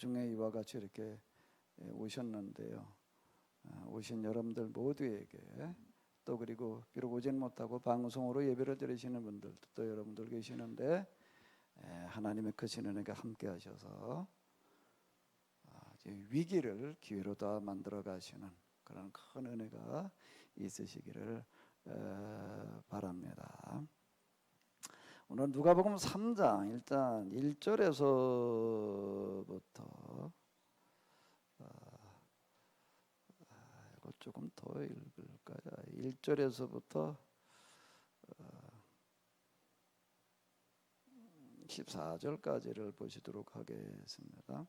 나중에 이와 같이 이렇게 오셨는데요. 오신 여러분들 모두에게 또 그리고 비록 오지는 못하고 방송으로 예배를 드리시는 분들도 또 여러분들 계시는데 하나님의 크신 은혜가 함께 하셔서 위기를 기회로 다 만들어 가시는 그런 큰 은혜가 있으시기를 바랍니다. 오늘 누가복음 3장 일단 1절에서부터 이거 조금 더 읽을까요? 1절에서부터 14절까지를 보시도록 하겠습니다.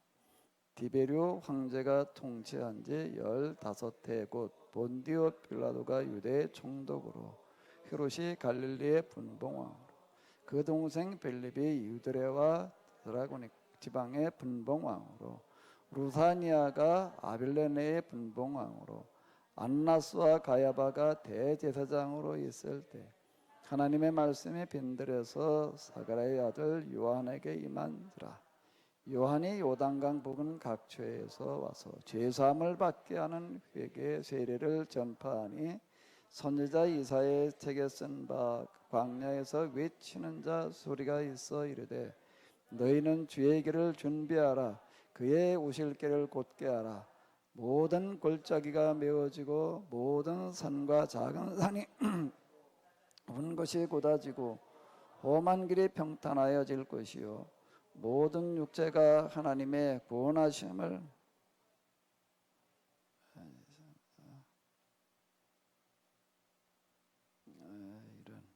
디베리오 황제가 통치한 지 15해 곧 본디오 빌라도가 유대의 총독으로 헤롯이 갈릴리의 분봉왕으로 그 동생 빌립이 유드레와 드라고닉 지방의 분봉왕으로 루사니아가 아빌레네의 분봉왕으로 안나스와 가야바가 대제사장으로 있을 때 하나님의 말씀이 빈들에서 사가랴의 아들 요한에게 임한지라. 요한이 요단강 부근 각처에서 와서 죄사함을 받게 하는 회개의 세례를 전파하니 선지자 이사야의 책에 쓴 바 광야에서 외치는 자 소리가 있어 이르되 너희는 주의 길을 준비하라. 그의 오실 길을 곧게 하라. 모든 골짜기가 메워지고 모든 산과 작은 산이 온 것이 곧아지고 험한 길이 평탄하여질 것이요 모든 육체가 하나님의 구원하심을 이런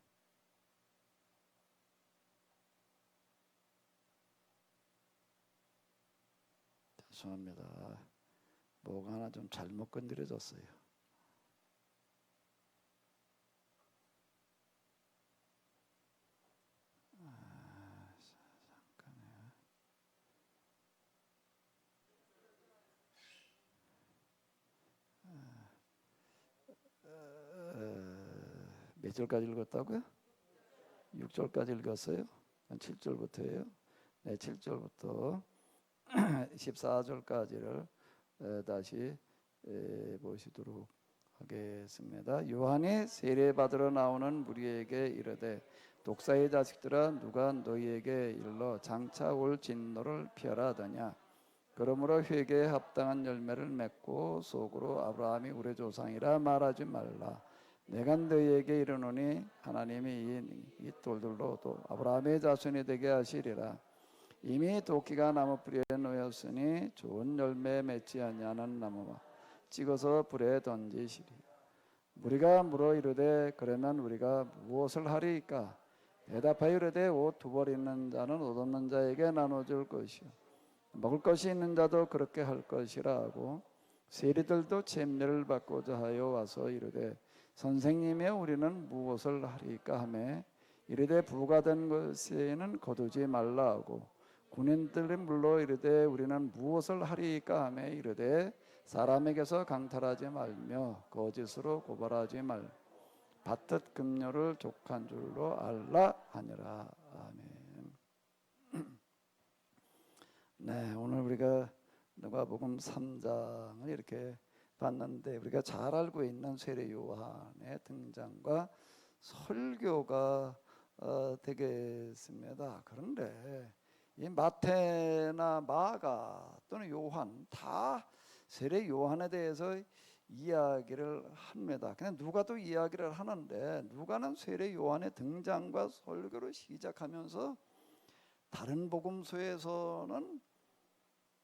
죄송합니다. 뭐가 하나 좀 잘못 건드려졌어요. 잠깐만요. 몇 절까지 읽었다고요? 6절까지 읽었어요? 7절부터예요? 네, 7절부터 14절까지를 다시 보시도록 하겠습니다. 요한이 세례받으러 나오는 무리에게 이르되 독사의 자식들아 누가 너희에게 일러 장차 올 진노를 피하라 하더냐. 그러므로 회개에 합당한 열매를 맺고 속으로 아브라함이 우리 조상이라 말하지 말라. 내가 너희에게 이르노니 하나님이 이 돌들로 또 아브라함의 자손이 되게 하시리라. 이미 도끼가 나무 뿌리에 놓였으니 좋은 열매 맺지 아니하는 나무와 찍어서 불에 던지시리. 무리가 물어 이르되 그러면 우리가 무엇을 하리이까? 대답하여 이르되 옷 두 벌 있는 자는 옷 없는 자에게 나눠줄 것이요 먹을 것이 있는 자도 그렇게 할 것이라 하고 세리들도 잼례를 받고자 하여 와서 이르되 선생님의 우리는 무엇을 하리이까 하매 이르되 부과된 것에는 거두지 말라 하고 군인들이 물러 이르되 우리는 무엇을 하리이까 하매 이르되 사람에게서 강탈하지 말며 거짓으로 고발하지 말 밭뜻 급료를 족한 줄로 알라 하니라. 아멘. 네, 오늘 우리가 누가복음 3장을 이렇게 봤는데 우리가 잘 알고 있는 세례 요한의 등장과 설교가 되겠습니다. 그런데 이 마태나 마가 또는 요한 다 세례 요한에 대해서 이야기를 합니다. 그냥 누가도 이야기를 하는데 누가는 세례 요한의 등장과 설교를 시작하면서 다른 복음서에서는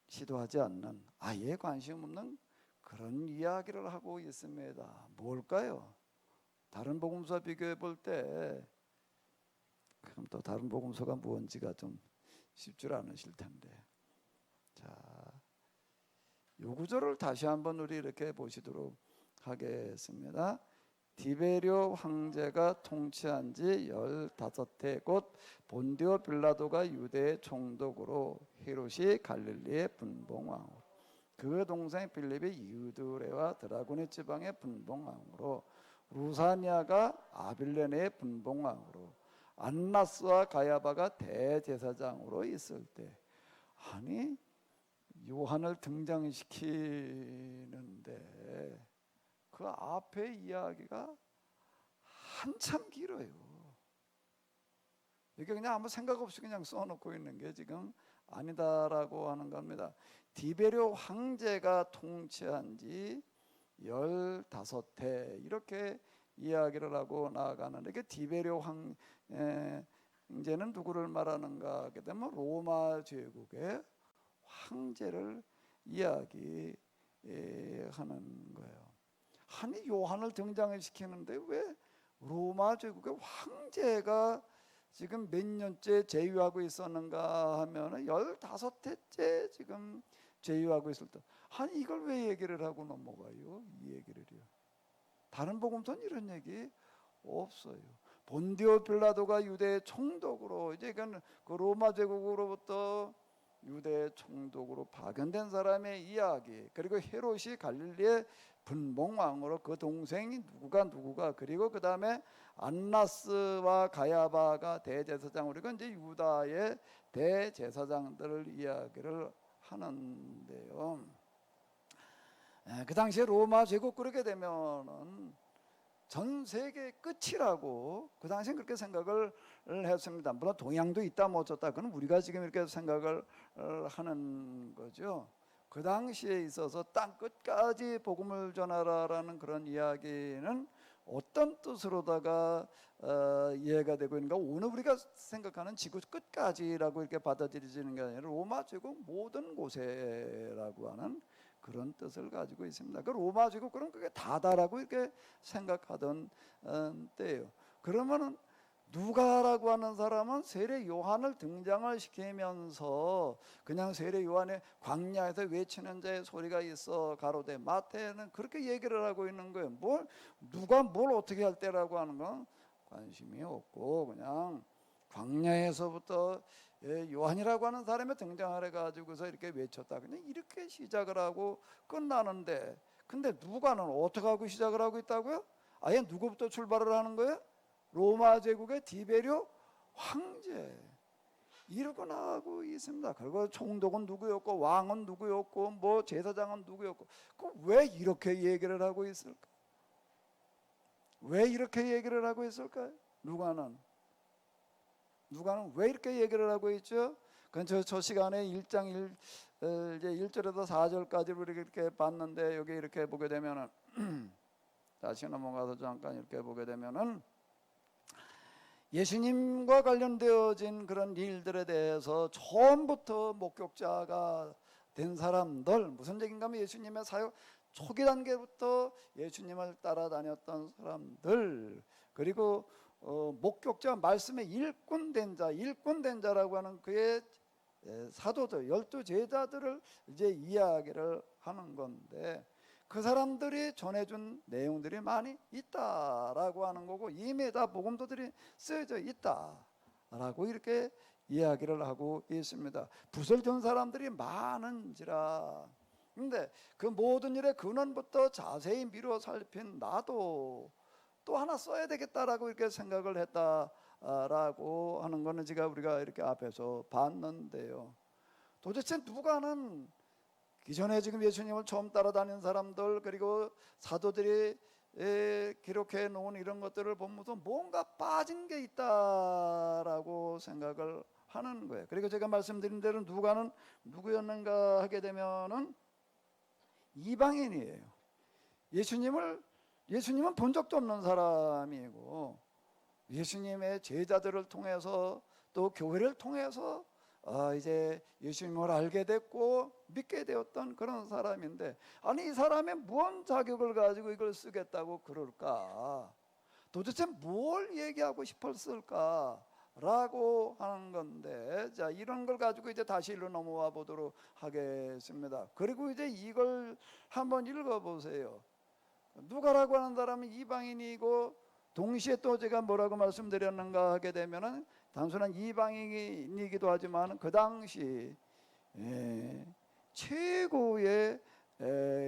시도하지 않는 아예 관심 없는 그런 이야기를 하고 있습니다. 뭘까요? 다른 복음서 비교해 볼 때 그럼 또 다른 복음서가 뭔지가 좀 쉽지 않으실 텐데 자, 요 구절을 다시 한번 우리 이렇게 보시도록 하겠습니다. 디베리오 황제가 통치한 지 15해 곧 본디오 빌라도가 유대의 총독으로 헤롯이 갈릴리의 분봉왕으로 그 동생 빌립이 유드레와 드라고니 지방의 분봉왕으로 루사니아가 아빌레네의 분봉왕으로 안나스와 가야바가 대제사장으로 있을 때 아니 요 요한을 등장시키는데 그 앞에 이야기가 한참 길어요. 이게 그냥 아무 생각 없이 그냥 써놓고 있는 게 지금 아니다라고 하는 겁니다. 디베료 황제가 통치한 지 15해 이렇게 이야기를 하고 나아가는데, 이게 디베료 황제는 누구를 말하는가 하게 되면 로마 제국의 황제를 이야기하는 거예요. 아니 요한을 등장을 시키는데 왜 로마 제국의 황제가 지금 몇 년째 제위하고 있었는가 하면 15해째 지금 제위하고 있을 때, 아니 이걸 왜 얘기를 하고 넘어가요? 이 얘기를요. 다른 복음서는 이런 얘기 없어요. 본디오 빌라도가 유대 총독으로, 이제 그 로마 제국으로부터 유대 총독으로 파견된 사람의 이야기, 그리고 헤롯이 갈릴리의 분봉왕으로 그 동생이 누구가, 그리고 그 다음에 안나스와 가야바가 대제사장, 그리고 이제 유다의 대제사장들을 이야기를 하는데요. 그 당시에 로마 제국 그렇게 되면은 전 세계 끝이라고 그 당시엔 그렇게 생각을 했습니다. 물론 동양도 있다 뭐 어쩌다, 그건 우리가 지금 이렇게 생각을 하는 거죠. 그 당시에 있어서 땅 끝까지 복음을 전하라라는 그런 이야기는 어떤 뜻으로다가 이해가 되고 있는가? 오늘 우리가 생각하는 지구 끝까지라고 이렇게 받아들여지는 게 아니라 로마 제국 모든 곳에라고 하는 그런 뜻을 가지고 있습니다. 그 로마 제국 그럼 그게 다다라고 이렇게 생각하던 때예요. 그러면은 누가라고 하는 사람은 세례 요한을 등장을 시키면서 그냥 세례 요한의 광야에서 외치는 자의 소리가 있어 가로되, 마태는 그렇게 얘기를 하고 있는 거예요. 누가 뭘 어떻게 할 때라고 하는 건 관심이 없고 그냥 광야에서부터 요한이라고 하는 사람이 등장을 해가지고서 이렇게 외쳤다, 그냥 이렇게 시작을 하고 끝나는데, 근데 누가는 어떻게 하고 시작을 하고 있다고요? 아예 누구부터 출발을 하는 거예요? 로마 제국의 디베료 황제 이러고 나가고 있습니다. 그리고 총독은 누구였고 왕은 누구였고 뭐 제사장은 누구였고, 그 왜 이렇게 얘기를 하고 있을까? 왜 이렇게 얘기를 하고 있을까요? 누가는 왜 이렇게 얘기를 하고 있죠? 그건 저 시간에 1장 1절에서 4절까지 우리 이렇게 봤는데, 여기 이렇게 보게 되면은 다시 넘어가서 잠깐 이렇게 보게 되면은 예수님과 관련되어진 그런 일들에 대해서 처음부터 목격자가 된 사람들, 무슨 얘기인가 하면 예수님의 사역 초기 단계부터 예수님을 따라다녔던 사람들, 그리고 목격자, 말씀의 일꾼된 자라고 하는 그의 사도들, 12제자들을 이제 이야기를 하는 건데, 그 사람들이 전해준 내용들이 많이 있다라고 하는 거고, 이미 다 복음서들이 쓰여져 있다라고 이렇게 이야기를 하고 있습니다. 붓을 든 사람들이 많은지라. 근데 그 모든 일의 근원부터 자세히 미루어 살핀 나도 또 하나 써야 되겠다라고 이렇게 생각을 했다라고 하는 거는 제가 우리가 이렇게 앞에서 봤는데요. 도대체 누가는 기존에 지금 예수님을 처음 따라다닌 사람들, 그리고 사도들이 기록해 놓은 이런 것들을 보면서 뭔가 빠진 게 있다라고 생각을 하는 거예요. 그리고 제가 말씀드린 대로 누가는 누구였는가 하게 되면은 이방인이에요. 예수님은 본 적도 없는 사람이고, 예수님의 제자들을 통해서 또 교회를 통해서 이제 예수님을 알게 됐고 믿게 되었던 그런 사람인데, 아니 이 사람이 무슨 자격을 가지고 이걸 쓰겠다고 그럴까? 도대체 뭘 얘기하고 싶었을까? 라고 하는 건데, 자 이런 걸 가지고 이제 다시 일로 넘어와 보도록 하겠습니다. 그리고 이제 이걸 한번 읽어보세요. 누가라고 하는 사람은 이방인이고, 동시에 또 제가 뭐라고 말씀드렸는가 하게 되면은 단순한 이방인이기도 하지만 그 당시 최고의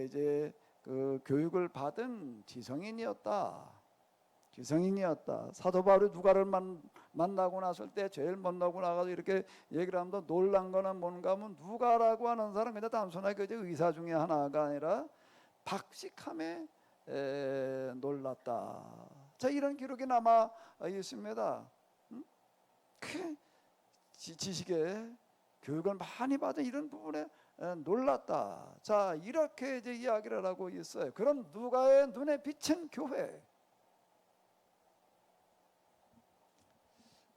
이제 그 교육을 받은 지성인이었다. 기성인이었다. 사도 바울이 누가를 만나고 났을 때 제일 먼저 나가서 이렇게 얘기를 하면서 놀란 거는 뭔가 하면 누가라고 하는 사람 그냥 단순하게 의사 중에 하나가 아니라 박식함에 놀랐다. 자, 이런 기록이 남아 있습니다. 그 지식에 교육을 많이 받은 이런 부분에 놀랐다. 자, 이렇게 이제 이야기를 하고 있어요. 그런 누가의 눈에 비친 교회,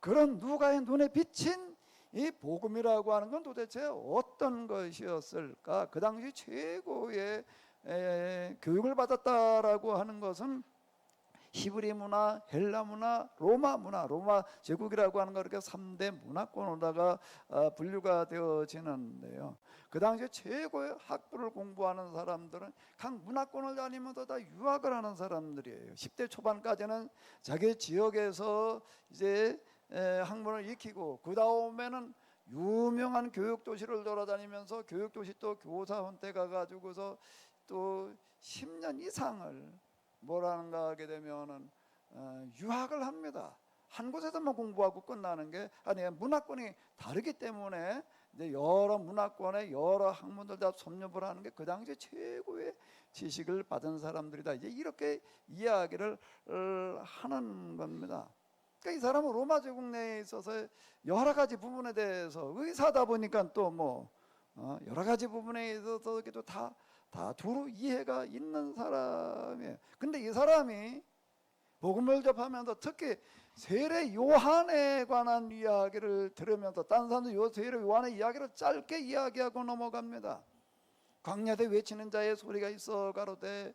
그런 누가의 눈에 비친 이 복음이라고 하는 건 도대체 어떤 것이었을까? 그 당시 최고의 교육을 받았다라고 하는 것은 히브리 문화, 헬라 문화, 로마 문화, 로마 제국이라고 하는 거 이렇게 3대 문화권으로다가 분류가 되어지는데요. 그 당시에 최고의 학부를 공부하는 사람들은 각 문화권을 다니면서 다 유학을 하는 사람들이에요. 10대 초반까지는 자기 지역에서 이제 학문을 익히고 그 다음에는 유명한 교육도시를 돌아다니면서 교육도시 또 교사원대 가가지고서 또 10년 이상을 뭐라는가 하게 되면은 유학을 합니다. 한 곳에서만 공부하고 끝나는 게 아니에요. 문화권이 다르기 때문에 이제 여러 문화권의 여러 학문들 다 섭렵을 하는 게 그 당시 최고의 지식을 받은 사람들이다. 이제 이렇게 이야기를 하는 겁니다. 그러니까 이 사람은 로마 제국 내에 있어서 여러 가지 부분에 대해서 의사다 보니까 또 뭐 여러 가지 부분에 있어서 다 두루 이해가 있는 사람이에요. 근데 이 사람이 복음을 접하면서 특히 세례 요한에 관한 이야기를 들으면서 다른 사람도 세례 요한의 이야기를 짧게 이야기하고 넘어갑니다. 광야대 외치는 자의 소리가 있어 가로되,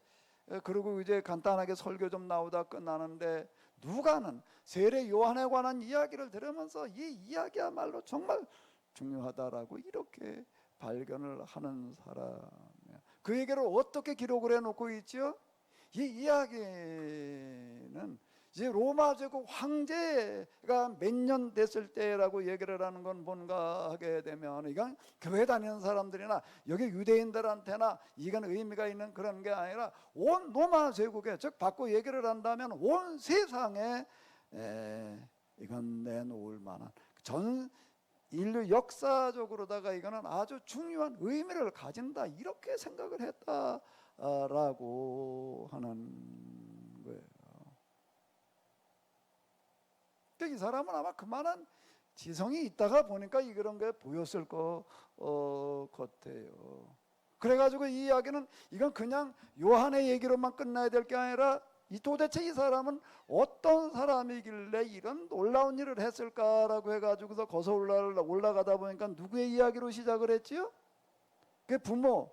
그리고 이제 간단하게 설교 좀 나오다 끝나는데 누가는 세례 요한에 관한 이야기를 들으면서 이 이야기야말로 정말 중요하다라고 이렇게 발견을 하는 사람이에요. 그 얘기를 어떻게 기록을 해놓고 있죠? 이 이야기는 이제 로마 제국 황제가 몇 년 됐을 때라고 얘기를 하는 건 뭔가 하게 되면 이건 교회 다니는 사람들이나 여기 유대인들한테나 이건 의미가 있는 그런 게 아니라 온 로마 제국에, 즉 바꿔 얘기를 한다면 온 세상에 이건 내놓을 만한 전 인류 역사적으로다가 이거는 아주 중요한 의미를 가진다, 이렇게 생각을 했다라고 하는 거예요. 이 사람은 아마 그만한 지성이 있다가 보니까 이런 게 보였을 것 같아요. 그래가지고 이 이야기는 이건 그냥 요한의 얘기로만 끝나야 될 게 아니라 도대체 이 사람은 어떤 사람이길래 이런 놀라운 일을 했을까라고 해가지고서 거서 올라가다 보니까 누구의 이야기로 시작을 했지요? 그 부모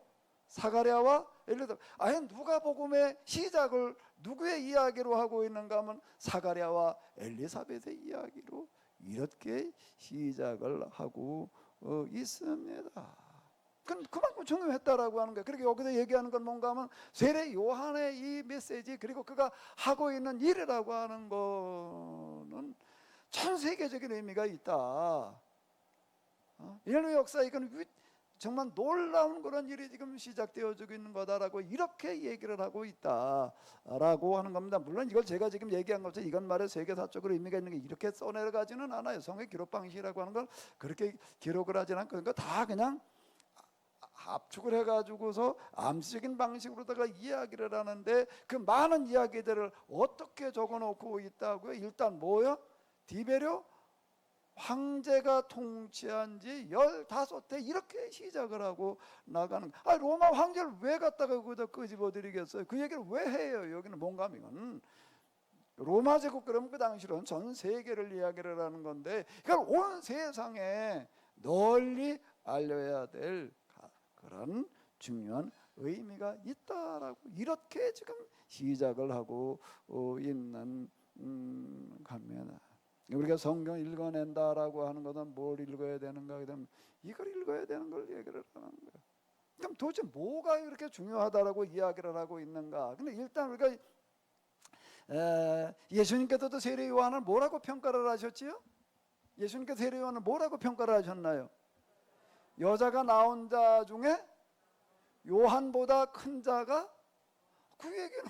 사가랴와 엘리사벳. 아예 누가복음의 시작을 누구의 이야기로 하고 있는가 하면 사가랴와 엘리사벳의 이야기로 이렇게 시작을 하고 있습니다. 그만큼 중요했다라고 하는 거예요. 그렇게 여기서 얘기하는 건 뭔가 하면 세례 요한의 이 메시지, 그리고 그가 하고 있는 일이라고 하는 거는 전 세계적인 의미가 있다. 인류 역사 이건 정말 놀라운 그런 일이 지금 시작되어지고 있는 거다라고 이렇게 얘기를 하고 있다라고 하는 겁니다. 물론 이걸 제가 지금 얘기한 것처럼 이건 말에 세계사적으로 의미가 있는 게 이렇게 써내려가지는 않아요. 성의 기록 방식이라고 하는 걸 그렇게 기록을 하지는 않고, 그러니까 다 그냥 압축을 해가지고서 암시적인 방식으로다가 이야기를 하는데 그 많은 이야기들을 어떻게 적어놓고 있다고요? 일단 뭐요? 디베료 황제가 통치한 지 15대 이렇게 시작을 하고 나가는. 로마 황제를 왜 갖다가 거기다 끄집어드리겠어요? 그 얘기를 왜 해요? 여기는 뭔가 하면 로마 제국, 그러면 그 당시로는 전 세계를 이야기를 하는 건데 이걸 온 세상에 널리 알려야 될 그런 중요한 의미가 있다라고 이렇게 지금 시작을 하고 있는 겁니다. 우리가 성경 읽어낸다라고 하는 것은 뭘 읽어야 되는가 하면 이걸 읽어야 되는 걸 얘기를 하는 거예요. 그럼 도대체 뭐가 이렇게 중요하다라고 이야기를 하고 있는가? 근데 일단 우리가 예수님께서도 세례 요한을 뭐라고 평가를 하셨지요? 예수님께서 세례 요한을 뭐라고 평가를 하셨나요? 여자가 낳은 자 중에 요한보다 큰 자가, 그 얘기는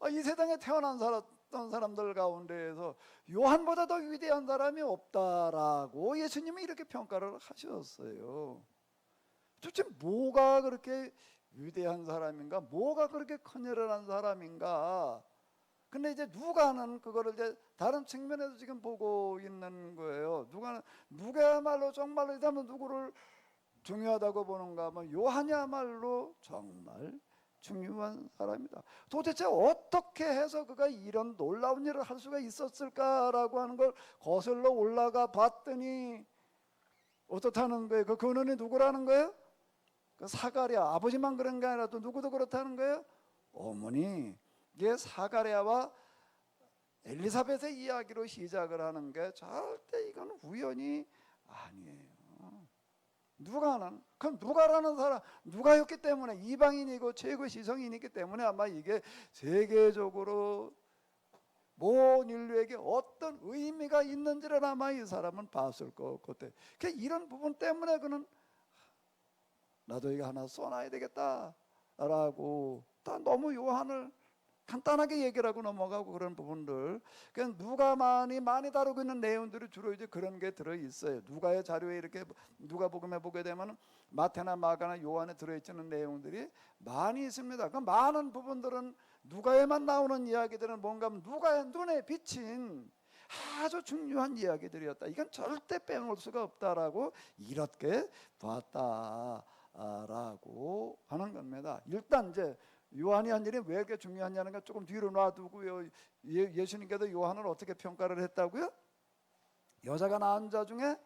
이 세상에 태어난 사람들 가운데에서 요한보다 더 위대한 사람이 없다라고 예수님이 이렇게 평가를 하셨어요. 도대체 뭐가 그렇게 위대한 사람인가? 뭐가 그렇게 큰 일을 한 사람인가? 근데 이제 누가는 그거를 이제 다른 측면에서 지금 보고 있는 거예요. 누가야말로 정말로 이 사람은 누구를 중요하다고 보는가 하면 요한이야말로 정말 중요한 사람이다. 도대체 어떻게 해서 그가 이런 놀라운 일을 할 수가 있었을까라고 하는 걸 거슬러 올라가 봤더니 어떻다는 거예요? 그 근원이 누구라는 거예요? 그 사가랴 아버지만 그런 게 아니라 또 누구도 그렇다는 거예요? 어머니. 이게 사가랴와 엘리사벳의 이야기로 시작을 하는 게 절대 이건 우연이 아니에요. 그 누가라는 사람, 누가였기 때문에 이방인이고 최고 시성인이기 때문에 아마 이게 세계적으로 모든 인류에게 어떤 의미가 있는지를 아마 이 사람은 봤을 것 같아요. 이런 부분 때문에 그는 나도 이거 하나 써놔야 되겠다라고 너무 요한을 간단하게 얘기를 하고 넘어가고 그런 부분들. 그냥 누가만이 많이 다루고 있는 내용들이 주로 이제 그런 게 들어 있어요. 누가의 자료에 이렇게 누가복음에 보게 되면 마태나 마가나 요한에 들어 있는 내용들이 많이 있습니다. 그 많은 부분들은 누가에만 나오는 이야기들은 뭔가 하면 누가의 눈에 비친 아주 중요한 이야기들이었다. 이건 절대 빼놓을 수가 없다라고 이렇게 봤다라고 하는 겁니다. 일단 이제 요한이 한 일이 왜 이렇게 중요하냐는 걸 조금 뒤로 놔두고요. 예수님께서 요한을 어떻게 평가를 했다고요? 여자가 낳은 자 중에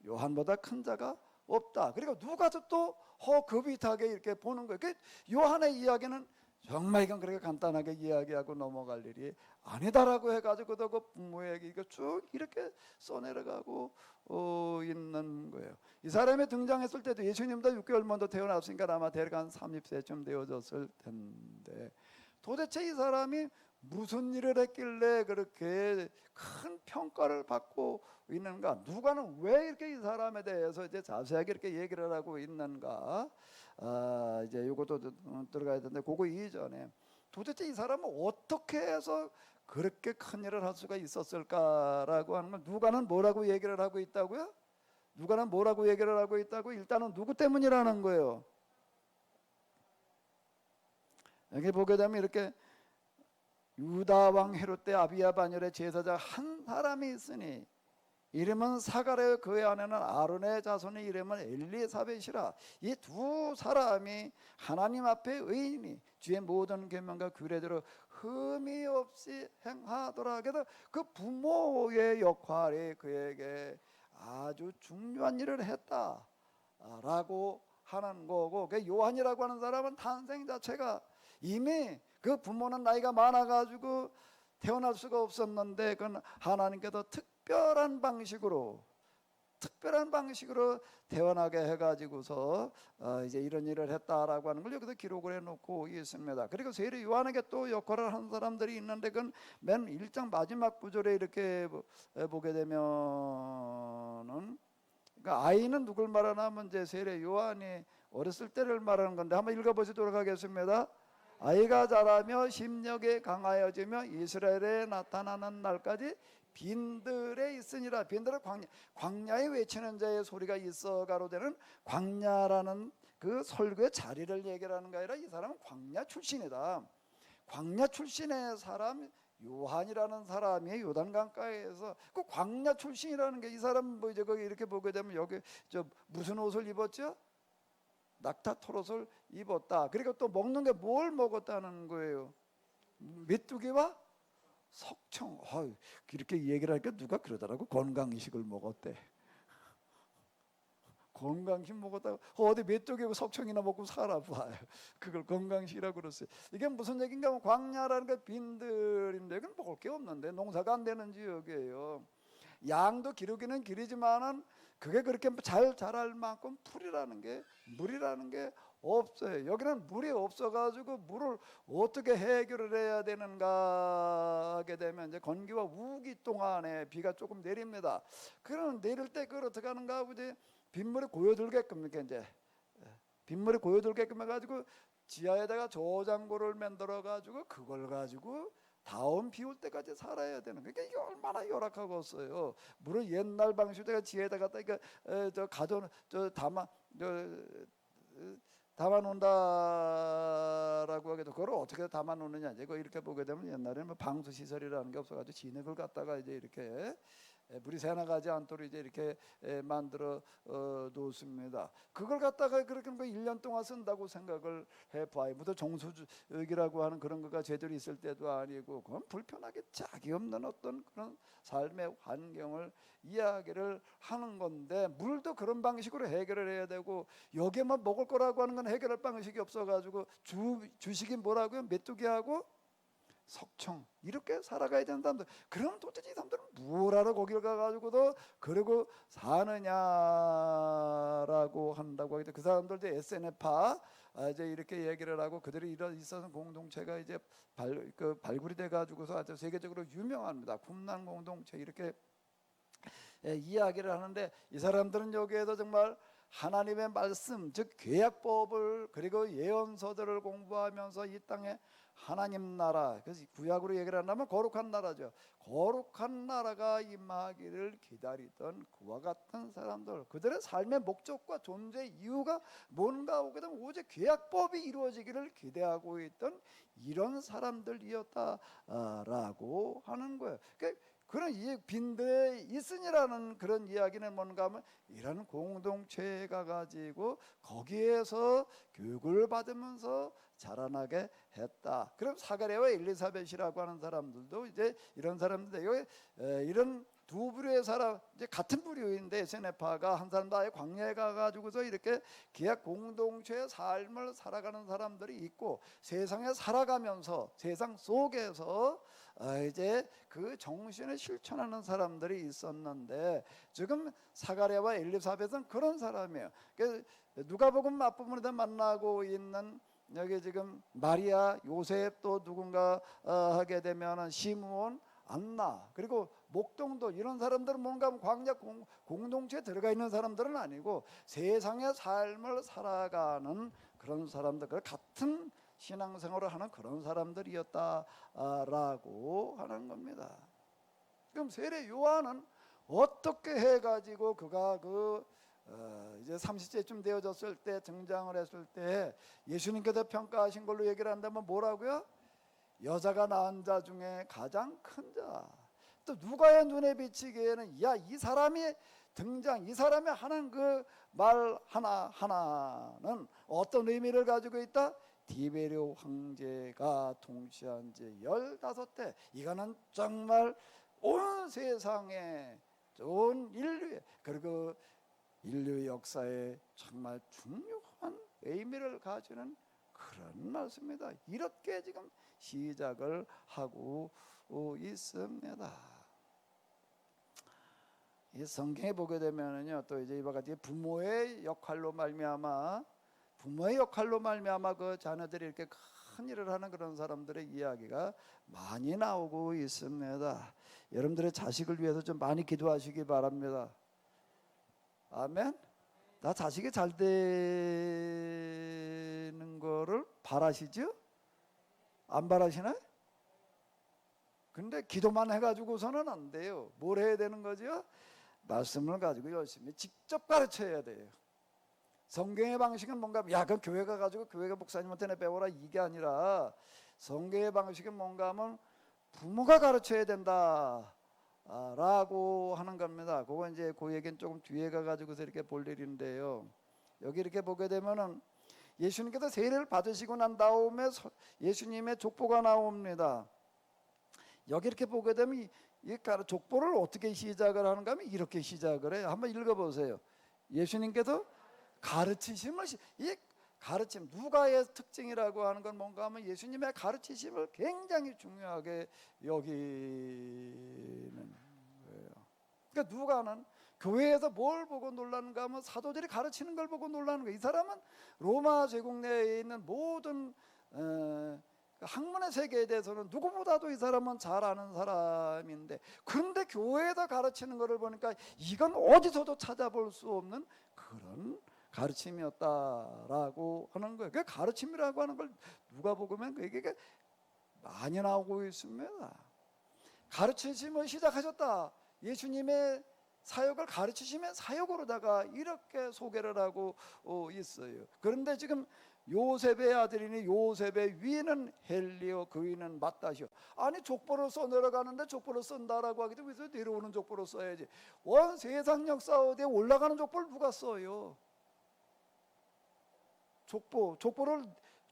요한보다 큰 자가 없다. 그리고 누가도 또 허급이하게 이렇게 보는 거예요. 요한의 이야기는 정말 이건 그렇게 간단하게 이야기하고 넘어갈 일이 아니다라고 해가지고도 그 부모에게 이거 쭉 이렇게 써내려가고 있는 거예요. 이 사람이 등장했을 때도 예수님도 6개월 먼저 태어났으니까 아마 대략 한 30세쯤 되어졌을 텐데 도대체 이 사람이 무슨 일을 했길래 그렇게 큰 평가를 받고 있는가? 누가는 왜 이렇게 이 사람에 대해서 이제 자세하게 이렇게 얘기를 하고 있는가? 이제 이것도 들어가야 되는데 그거 이전에 도대체 이 사람은 어떻게 해서 그렇게 큰 일을 할 수가 있었을까라고 하는 건 누가는 뭐라고 얘기를 하고 있다고요? 누가는 뭐라고 얘기를 하고 있다고? 일단은 누구 때문이라는 거예요. 여기 보게 되면 이렇게 유다 왕 헤롯 때 아비야 반열의 제사장 한 사람이 있으니 이름은 사가랴 그의 아내는 아론의 자손의 이름은 엘리사벳이라. 이 두 사람이 하나님 앞에 의인이 주의 모든 계명과 규례대로 흠이 없이 행하더라. 그래서 그 부모의 역할이 그에게 아주 중요한 일을 했다라고 하는 거고, 그 요한이라고 하는 사람은 탄생 자체가 이미 그 부모는 나이가 많아가지고 태어날 수가 없었는데 그건 하나님께서 특별한 방식으로 태어나게 해가지고서 이제 이런 일을 했다라고 하는 걸 여기서 기록을 해놓고 있습니다. 그리고 세례 요한에게 또 역할을 하는 사람들이 있는데 그건 맨 1장 마지막 구절에 이렇게 보게 되면은 그러니까 아이는 누굴 말하냐면 이제 세례 요한이 어렸을 때를 말하는 건데 한번 읽어보시도록 하겠습니다. 아이가 자라며 심령에 강하여지며 이스라엘에 나타나는 날까지 빈들에 있으니라. 빈들은 광야에 외치는 자의 소리가 있어 가로되는 광야라는 그 설교의 자리를 얘기하는 게 아니라 이 사람은 광야 출신이다. 광야 출신의 사람 요한이라는 사람이 요단강가에서 그 광야 출신이라는 게 이 사람 뭐 이제 거기 이렇게 보게 되면 여기 저 무슨 옷을 입었죠? 낙타토롯을 입었다. 그리고 또 먹는 게 뭘 먹었다는 거예요? 메뚜기와 석청. 이렇게 얘기를 하니까 누가 그러더라고. 건강식을 먹었대. 건강식 먹었다고 어디 메뚜기고 석청이나 먹고 살아봐요. 그걸 건강식이라고 그랬어요. 이게 무슨 얘기인가 하면 광야라는 게 빈들인데 그건 먹을 게 없는데 농사가 안 되는 지역이에요. 양도 기르기는 기르지만은 그게 그렇게 잘 자랄 만큼 물이라는 게 없어요. 여기는 물이 없어가지고 물을 어떻게 해결을 해야 되는가 하게 되면 이제 건기와 우기 동안에 비가 조금 내립니다. 그러면 내릴 때 그걸 어떻게 하는가 하고 이제 빗물이 고여들게끔 이렇게 이제 빗물이 고여들게끔 해가지고 지하에다가 저장고를 만들어 가지고 그걸 가지고 다음 비 올 때까지 살아야 되는 거니까 이게 얼마나 열악하겠어요. 물론 옛날 방식으로 지하에다가 저 가져 저 담아 놓는다라고 하기도, 그걸 어떻게 담아 놓느냐, 이거 이렇게 보게 되면 옛날에는 뭐 방수 시설이라는 게 없어가지고 진흙을 갖다가 이제 이렇게 물이 새나가지 않도록 이제 이렇게 만들어 놓습니다. 그걸 갖다가 그렇게 뭐 1년 동안 쓴다고 생각을 해봐요. 무슨 정수기라고 하는 그런 거가 제대로 있을 때도 아니고, 그건 불편하게 짝이 없는 어떤 그런 삶의 환경을 이야기를 하는 건데, 물도 그런 방식으로 해결을 해야 되고, 여기에만 먹을 거라고 하는 건 해결할 방식이 없어가지고 주식이 뭐라고요? 메뚜기하고 석청, 이렇게 살아가야 되는 사람들, 그럼 도대체 이 사람들은 뭐하러 거기를 가가지고도 그러고 사느냐라고 한다고 하기 때문에, 그 사람들도 SNF파 이제 이렇게 얘기를 하고, 그들이 있어서 공동체가 이제 발굴이 돼 가지고서 아주 세계적으로 유명합니다. kum난 공동체, 이렇게 이야기를 하는데, 이 사람들은 여기에서 정말 하나님의 말씀, 즉 계약법을, 그리고 예언서들을 공부하면서 이 땅에 하나님 나라, 그래서 구약으로 얘기를 한다면 거룩한 나라죠. 거룩한 나라가 임하기를 기다리던 그와 같은 사람들, 그들의 삶의 목적과 존재 이유가 뭔가 오게 되면 오직 계약법이 이루어지기를 기대하고 있던 이런 사람들이었다라고 하는 거예요. 그런 빈들에 있으니라는 그런 이야기는 뭔가 하면, 이런 공동체가 가지고 거기에서 교육을 받으면서 자라나게 했다. 그럼 사가랴와 엘리사벳이라고 하는 사람들도 이제 이런 사람들, 이런 두 부류의 사람, 이제 같은 부류인데, SNF파가 한 사람도 아예 광야에 가가지고서 이렇게 기약 공동체의 삶을 살아가는 사람들이 있고, 세상에 살아가면서 세상 속에서 이제 그 정신을 실천하는 사람들이 있었는데, 지금 사가랴와 엘리사벳은 그런 사람이에요. 누가복음 앞부분에서 만나고 있는 여기 지금 마리아, 요셉, 또 누군가 하게 되면 시므온, 안나, 그리고 목동도, 이런 사람들은 뭔가 광야 공동체에 들어가 있는 사람들은 아니고 세상의 삶을 살아가는 그런 사람들, 같은 신앙생활을 하는 그런 사람들이었다라고 하는 겁니다. 그럼 세례 요한은 어떻게 해가지고 그가 이제 30세쯤 되어졌을 때 등장을 했을 때 예수님께서 평가하신 걸로 얘기를 한다면 뭐라고요? 여자가 낳은 자 중에 가장 큰 자. 또 누가의 눈에 비치기에는, 이 사람이 등장, 이 사람이 하는 그 말 하나하나는 어떤 의미를 가지고 있다? 디베르 황제가 통치한 지 15대, 이거는 정말 온 세상에, 온 인류의, 그리고 인류 역사에 정말 중요한 의미를 가지는 그런 말씀입니다. 이렇게 지금 시작을 하고 있습니다. 이 성경에 보게 되면은요, 또 이제 이와 같이 부모의 역할로 말미암아 그 자녀들이 이렇게 큰 일을 하는 그런 사람들의 이야기가 많이 나오고 있습니다. 여러분들의 자식을 위해서 좀 많이 기도하시기 바랍니다. 아멘. 나 자식이 잘 되는 거를 바라시죠? 안 바라시나요? 근데 기도만 해가지고서는 안 돼요. 뭘 해야 되는 거죠? 말씀을 가지고 열심히 직접 가르쳐야 돼요. 성경의 방식은 뭔가, 그 교회 가가지고 교회가 목사님한테 배워라, 이게 아니라, 성경의 방식은 뭔가 하면 부모가 가르쳐야 된다 라고 하는 겁니다. 그거 이제 그 얘기는 조금 뒤에 가가지고서 이렇게 볼 일인데요, 여기 이렇게 보게 되면은 예수님께서 세례를 받으시고 난 다음에 예수님의 족보가 나옵니다. 여기 이렇게 보게 되면 이 족보를 어떻게 시작을 하는가 하면 이렇게 시작을 해요. 한번 읽어보세요. 예수님께서 가르치심을, 이 가르침, 누가의 특징이라고 하는 건 뭔가 하면 예수님의 가르치심을 굉장히 중요하게 여기는 거예요. 그러니까 누가는 교회에서 뭘 보고 놀라는가 하면 사도들이 가르치는 걸 보고 놀라는 거예요. 이 사람은 로마 제국 내에 있는 모든 학문의 세계에 대해서는 누구보다도 이 사람은 잘 아는 사람인데, 그런데 교회에서 가르치는 것을 보니까 이건 어디서도 찾아볼 수 없는 그런 가르침이었다라고 하는 거예요. 그 가르침이라고 하는 걸 누가 보면 그게 많이 나오고 있습니다. 가르치심을 시작하셨다. 예수님의 사역을 가르치시면 사역으로다가 이렇게 소개를 하고 있어요. 그런데 지금 요셉의 아들이니 요셉의 위는 헬리오, 그 위는 맏다시오. 아니 족보를 써 내려가는데 족보를 쓴다라고 하기도 위해서 내려오는 족보를 써야지. 원 세상 역사에 올라가는 족보를 누가 써요?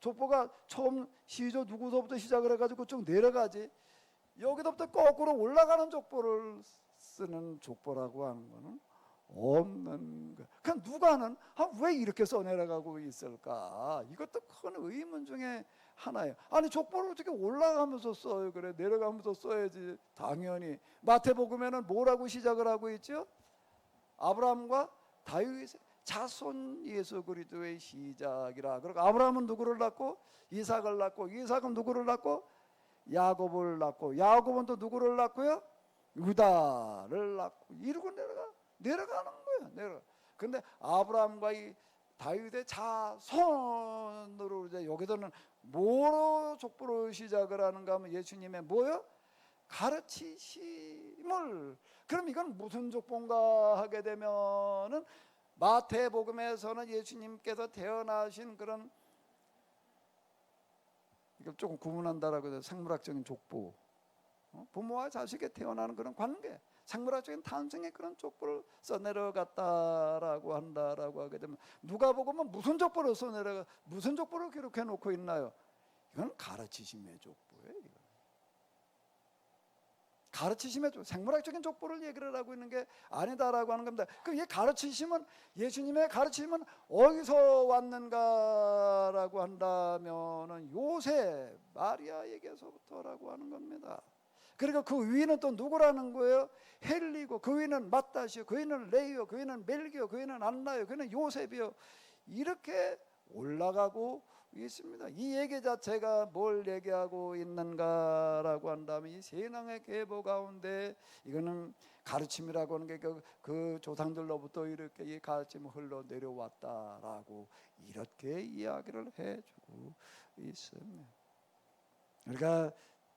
족보가 처음 시조 누구서부터 시작을 해가지고 쭉 내려가지. 여기서부터 거꾸로 올라가는 족보를 쓰는 족보라고 하는 거는 없는 거야. 그럼 누가는 왜 이렇게 써내려가고 있을까? 이것도 큰 의문 중에 하나예요. 아니 족보를 어떻게 올라가면서 써요? 그래 내려가면서 써야지. 당연히 마태복음에는 뭐라고 시작을 하고 있죠? 아브라함과 다윗의 자손 예수 그리스도의 시작이라. 그리고 아브라함은 누구를 낳고 이삭을 낳고 이삭은 누구를 낳고 야곱을 낳고 야곱은 또 누구를 낳고요? 유다를 낳고 이러고 내려가는 거야. 근데 아브라함과 이 다윗의 자손으로 이제 여기서는 뭐로 족보로 시작을 하는가 하면 예수님의 뭐요? 가르치심을. 그럼 이건 무슨 족보인가 하게 되면은 마태복음에서는 예수님께서 태어나신 그런, 이걸 조금 구분한다라고 해서 생물학적인 족보, 부모와 자식에 태어나는 그런 관계, 생물학적인 탄생의 그런 족보를 써내려갔다라고 한다라고 하게 되면 누가복음은 무슨 족보를 써내려가, 무슨 족보를 기록해 놓고 있나요? 이건 가르치심의 족보예요. 이건. 가르치심의 족보, 생물학적인 족보를 얘기를 하고 있는 게 아니다라고 하는 겁니다. 그 가르치심은, 예수님의 가르치심은 어디서 왔는가라고 한다면은 요셉, 마리아에게서부터라고 하는 겁니다. 그리고 그 위는 또 누구라는 거예요? 헬리고, 그 위는 맏다시오, 그 위는 레이오, 그 위는 멜기오, 그 위는 안나요, 그 위는 요셉이요. 이렇게 올라가고 있습니다. 이 얘기 자체가 뭘 얘기하고 있는가라고 한다면 이 세상의 계보 가운데 이거는 가르침이라고 하는 게 그 조상들로부터 이렇게 이 가르침을 흘러 내려왔다라고 이렇게 이야기를 해주고 있습니다. 그러니까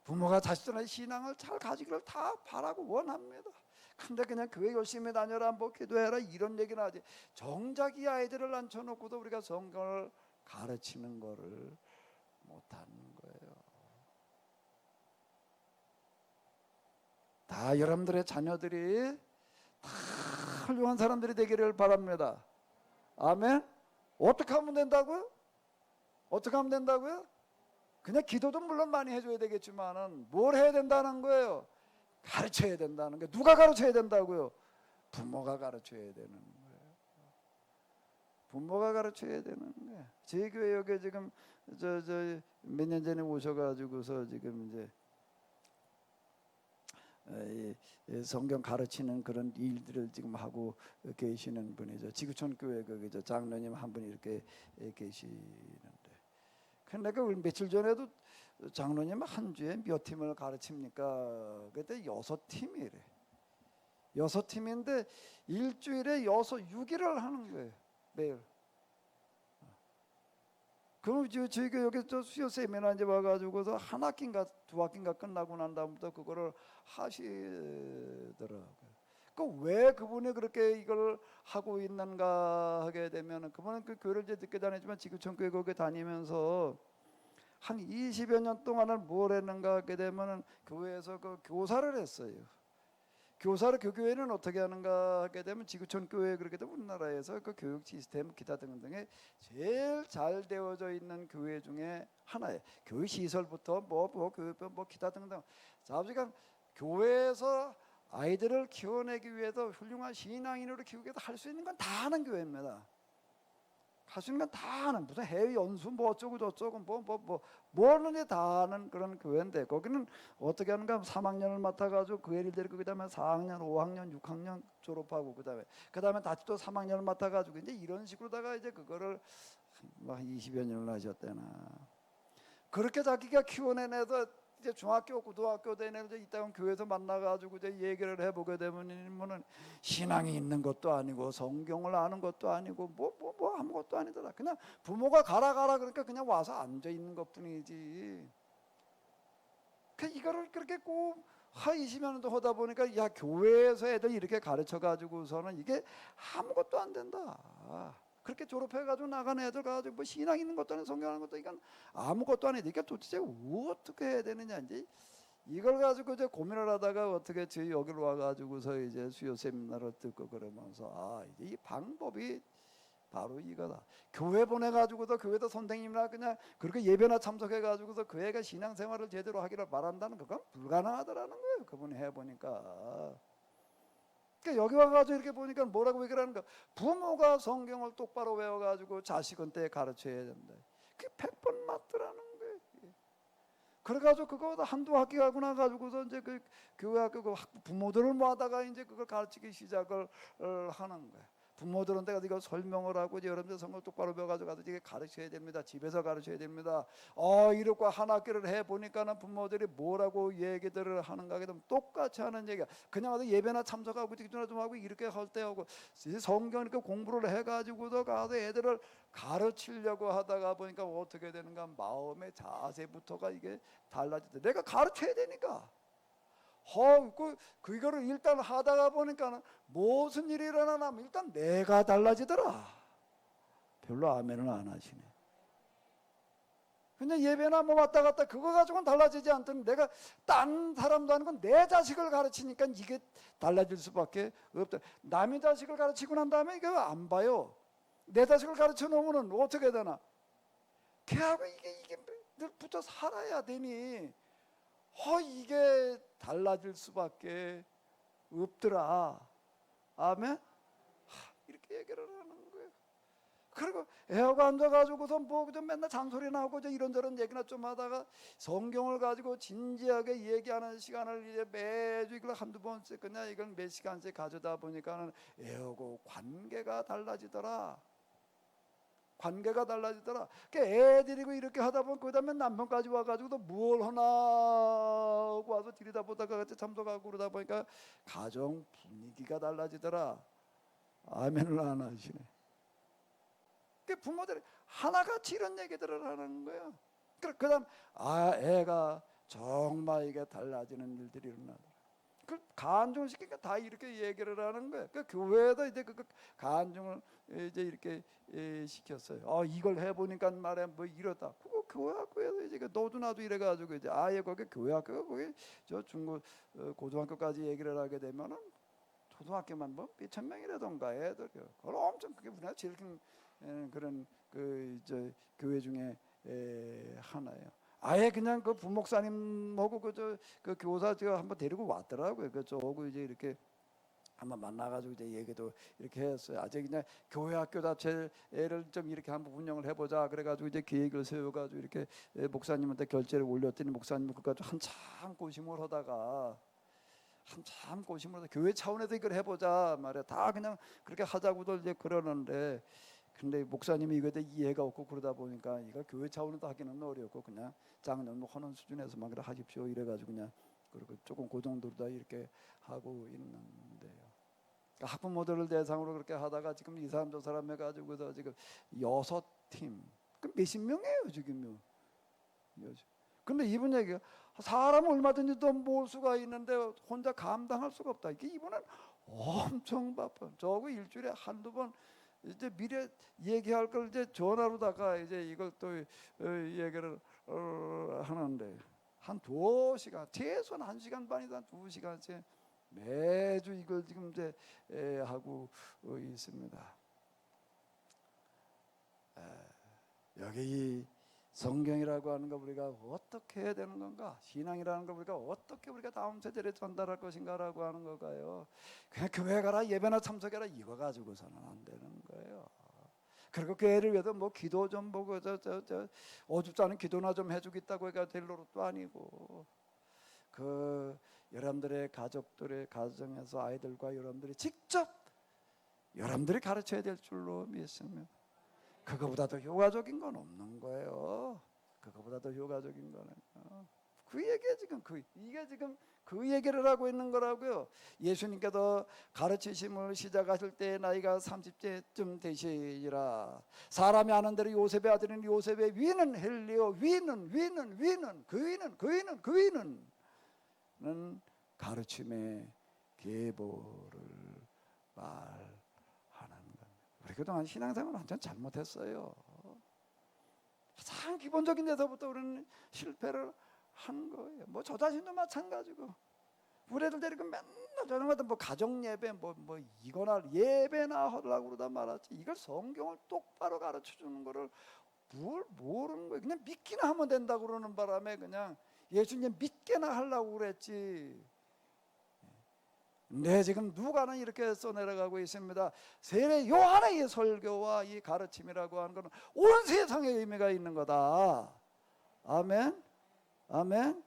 부모가 자식들의 신앙을 잘 가지기를 다 바라고 원합니다. 근데 그냥 교회 열심히 다녀라, 뭐 기도해라 이런 얘기는 하지, 정작 이 아이들을 앉혀놓고도 우리가 성경을 가르치는 거를 못하는 거예요. 다 여러분들의 자녀들이 다 훌륭한 사람들이 되기를 바랍니다. 아멘. 어떻게 하면 된다고요? 어떻게 하면 된다고요? 그냥 기도도 물론 많이 해줘야 되겠지만은 뭘 해야 된다는 거예요? 가르쳐야 된다는 거예요. 누가 가르쳐야 된다고요? 부모가 가르쳐야 되는 거예요. 부모가 가르쳐야 되는 거예요. 저희 교회 여기 지금 몇 년 전에 오셔가지고서 지금 이제 성경 가르치는 그런 일들을 지금 하고 계시는 분이죠. 지구촌 교회 거기 장로님 한 분이 이렇게 계시는데, 근데 그 며칠 전에도 장로님 한 주에 몇 팀을 가르칩니까? 그때 6팀이래. 6팀인데 일주일에 6일을 하는 거예요. 매일. 그럼 저희 여기 수요 세미나 이제 와가지고서 한 학기인가 두 학기인가 끝나고 난 다음부터 그거를 하시더라고요. 왜 그분이 그렇게 이걸 하고 있는가 하게 되면, 그분은 그 교회를 이제 늦게 다니지만 지구촌 교회 거기 다니면서 한 20여 년 동안을 뭘 했는가 하게 되면 교회에서 그 교사를 했어요. 교사를 그 교회는 어떻게 하는가 하게 되면 지구촌 교회, 그렇게 되면 우리나라에서 그 교육 시스템 기타 등등에 제일 잘 되어져 있는 교회 중에 하나예요. 교육 시설부터 뭐 기타 등등. 자, 그러니까 교회에서 아이들을 키워내기 위해서 훌륭한 신앙인으로 키우기 위해서 할 수 있는 건 다 하는 교회입니다. 할 수 있는 건 다 하는, 무슨 해외 연수 뭐 어쩌고 저쩌고 뭐는 다 하는 그런 교회인데, 거기는 어떻게 하는가 하면 3학년을 맡아가지고 그 애를 데리고 그다음에 4학년, 5학년, 6학년 졸업하고 그다음에 다시 또 3학년을 맡아가지고 이제 이런 식으로다가 이제 그거를 한 20여 년을 하셨대나. 그렇게 자기가 키워내서 이제 중학교, 고등학교 되는 이제 이따금 교회에서 만나가지고 이제 얘기를 해보게 되면은 신앙이 있는 것도 아니고 성경을 아는 것도 아니고 뭐 아무것도 아니더라. 그냥 부모가 가라 그러니까 그냥 와서 앉아 있는 것뿐이지. 이거를 그렇게 꼭 20년도 하다 보니까 야, 교회에서 애들 이렇게 가르쳐 가지고서는 이게 아무것도 안 된다. 그렇게 졸업해 가지고 나간 애들 가지고 뭐 신앙 있는 것도 아니고 성경하는 것도 이건 아무것도 아니니까 그러니까 도대체 어떻게 해야 되느냐 이제 이걸 가지고 이제 고민을 하다가 어떻게 저희 여기로 와 가지고서 이제 수요 세미나를 듣고 그러면서 이제 이 방법이 바로 이거다. 교회 보내가지고도 교회도 선생님이나 그냥 그렇게 예배나 참석해가지고서 그 애가 신앙생활을 제대로 하기를 바란다는 그건 불가능하더라는 거예요. 그분이 해보니까. 그러니까 여기 와가지고 이렇게 보니까 뭐라고 얘기를 하는가? 부모가 성경을 똑바로 외워가지고 자식한테 가르쳐야 된다. 그게 100번 맞더라는 거예요. 그래가지고 그거 한두 학기 가고 나가지고서 이제 그 교회 학교 그 부모들을 모아다가 이제 그걸 가르치기 시작을 하는 거예요. 부모들한테 가서 이거 설명을 하고 이제 여러분들 성경 똑바로 배워가지고 가서 이게 가르쳐야 됩니다. 집에서 가르쳐야 됩니다. 이렇게 한 학기를 해 보니까는 부모들이 뭐라고 얘기들을 하는가 하게 되면 똑같이 하는 얘기야. 그냥 와서 예배나 참석하고 기도나 좀 하고 이렇게 할 때 하고 성경 이렇게 공부를 해가지고도 가서 애들을 가르치려고 하다가 보니까 어떻게 되는가 마음의 자세부터가 이게 달라지대. 내가 가르쳐야 되니까. 그거를 일단 하다가 보니까 무슨 일이 일어나냐면 일단 내가 달라지더라. 별로 아멘을 안 하시네. 그냥 예배나 뭐 왔다 갔다 그거 가지고는 달라지지 않던 내가 딴 사람도 아니고 내 자식을 가르치니까 이게 달라질 수밖에 없다. 남의 자식을 가르치고 난 다음에 이거 안 봐요. 내 자식을 가르쳐 놓으면 어떻게 되나? 걔하고 이게 늘 붙어 살아야 되니 이게 달라질 수밖에 없더라. 아멘? 이렇게 얘기를 하는 거예요. 그리고 애하고 앉아가지고서 뭐 좀 맨날 잔소리 나오고 이런저런 얘기나 좀 하다가 성경을 가지고 진지하게 얘기하는 시간을 이제 매주 이걸 한두 번씩 그냥 이걸 몇 시간씩 가져다 보니까는 애하고 관계가 달라지더라. 관계가 달라지더라. 그러니까 애들이고 이렇게 하다 보면 그다음에 남편까지 와가지고도 뭘 하나 하고 와서 들여다보다가 같이 참석하고 그러다 보니까 가정 분위기가 달라지더라. 아멘을 안 하시네. 그 부모들이 하나같이 이런 얘기들을 하는 거야. 그다음 애가 정말 이게 달라지는 일들이 일어나더라. 그 간증을 시키니까 다 이렇게 얘기를 하는 거예요. 그 교회에도 이제 그 간증을 이제 이렇게 시켰어요. 이걸 해보니까 말해 뭐 이러다. 그거 교회 학교에서 이제 너도 나도 이래가지고 이제 거기 교회 학교가 거기 저 중고 고등학교까지 얘기를 하게 되면은 초등학교만 뭐 몇천 명이라던가 애들 그걸 엄청 그게 우리나라 제일 큰 그런 저 교회 중에 하나예요. 그냥 그 부목사님하고 그 교사 제가 한번 데리고 왔더라고요. 저하고 이제 이렇게 한번 만나가지고 이제 얘기도 이렇게 했어요. 그냥 교회 학교 자체를 좀 이렇게 한번 운영을 해보자. 그래가지고 이제 계획을 세워가지고 이렇게 목사님한테 결제를 올렸더니 목사님은 그까지 한참 고심을 하다가 교회 차원에서 이걸 해보자 말이야. 다 그냥 그렇게 하자고들 이제 그러는데. 근데 목사님이 이거에 대해 이해가 없고 그러다 보니까 이걸 교회 차원에서 하기는 어렵고 그냥 장년 하는 수준에서만 그래 하십시오 이래가지고 그냥 그리고 조금 그 정도로 다 이렇게 하고 있는데요. 그러니까 학부모들을 대상으로 그렇게 하다가 지금 이 사람 저 사람 해가지고서 지금 6팀 그 몇십 명이에요 지금요. 근데 이분 얘기가 사람은 얼마든지 더 모을 수가 있는데 혼자 감당할 수가 없다. 이분은 엄청 바빠. 저거 일주일에 한두 번 이제 미래 얘기할 걸 이제 전화로다가 이제 이걸 또 얘기를 하는데 한 2시간 최소한 1시간 반이다 2시간씩 매주 이걸 지금 이제 하고 있습니다. 여기 이 성경이라고 하는 거 우리가 어떻게 해야 되는 건가? 신앙이라는 거 우리가 어떻게 우리가 다음 세대에 전달할 것인가라고 하는 거가요. 그냥 교회 가라 예배나 참석해라 이거 가지고서는 안 되는 거예요. 그리고 교회를 위해서 뭐 기도 좀 보고 어줍지 않은 기도나 좀 해주겠다고 해가 될 노릇도 아니고 여러분들의 가족들의 가정에서 아이들과 여러분들이 직접 여러분들이 가르쳐야 될 줄로 믿습니다. 그거보다 더 효과적인 건 없는 거예요. 그거보다 더 효과적인 거는 그 얘기가 지금 이게 지금 그 얘기를 하고 있는 거라고요. 예수님께서 가르치심을 시작하실 때 나이가 30세쯤 되시리라. 사람이 아는 대로 요셉의 아들인 요셉의 위는 헬리오, 위는 그 위는 가르침의 계보를 말하는 겁니다. 우리 그동안 신앙생활을 완전 잘못했어요. 가장 기본적인 데서부터 우리는 실패를 한 거예요. 뭐 저 자신도 마찬가지고 우리 애들 데리고 맨날 저녁마다 뭐 가정 예배 뭐 이거나 예배나 하려고 그러다 말았지. 이걸 성경을 똑바로 가르쳐 주는 거를 뭘 모르는 거예요. 그냥 믿기나 하면 된다고 그러는 바람에 그냥 예수님 믿게나 하려고 그랬지. 네, 지금 누가는 이렇게 써내려가고 있습니다. 세례 요한의 이 설교와 이 가르침이라고 하는 것은 온 세상에 의미가 있는 거다. 아멘, 아멘.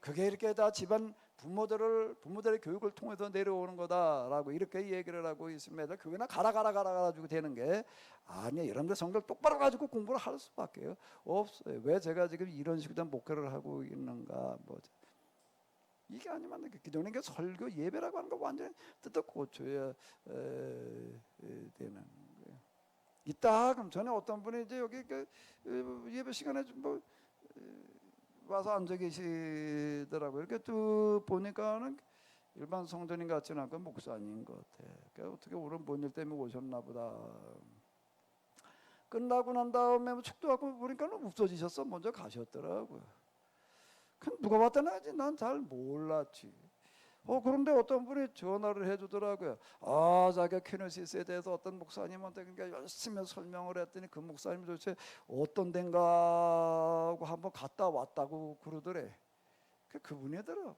그게 이렇게 다 집안 부모들의 교육을 통해서 내려오는 거다라고 이렇게 얘기를 하고 있습니다. 교회나 가라 가지고 되는 게 아니에요. 여러분들 성경 똑바로 가지고 공부를 할 수밖에 없어요. 왜 제가 지금 이런 식으로 목회를 하고 있는가? 이게 아니면 기존의 게 설교 예배라고 하는 거 완전히 뜯어 고쳐야 되는 거예요. 이따 그럼 전에 어떤 분이 이제 여기 예배 시간에 와서 앉아 계시더라고요. 이렇게 또 보니까는 일반 성도님 같지는 않고 목사님 같아. 그러니까 어떻게 오늘 뭔 일 때문에 오셨나 보다. 끝나고 난 다음에 축도하고 보니까 없어지셨어. 먼저 가셨더라고요. 누가 봤다는지 난 잘 몰랐지. 그런데 어떤 분이 전화를 해주더라고요. 자기가 키네시스에 대해서 어떤 목사님한테 그러니까 열심히 설명을 했더니 그 목사님이 도대체 어떤 데인가 하고 한번 갔다 왔다고 그러더래. 그분이더라.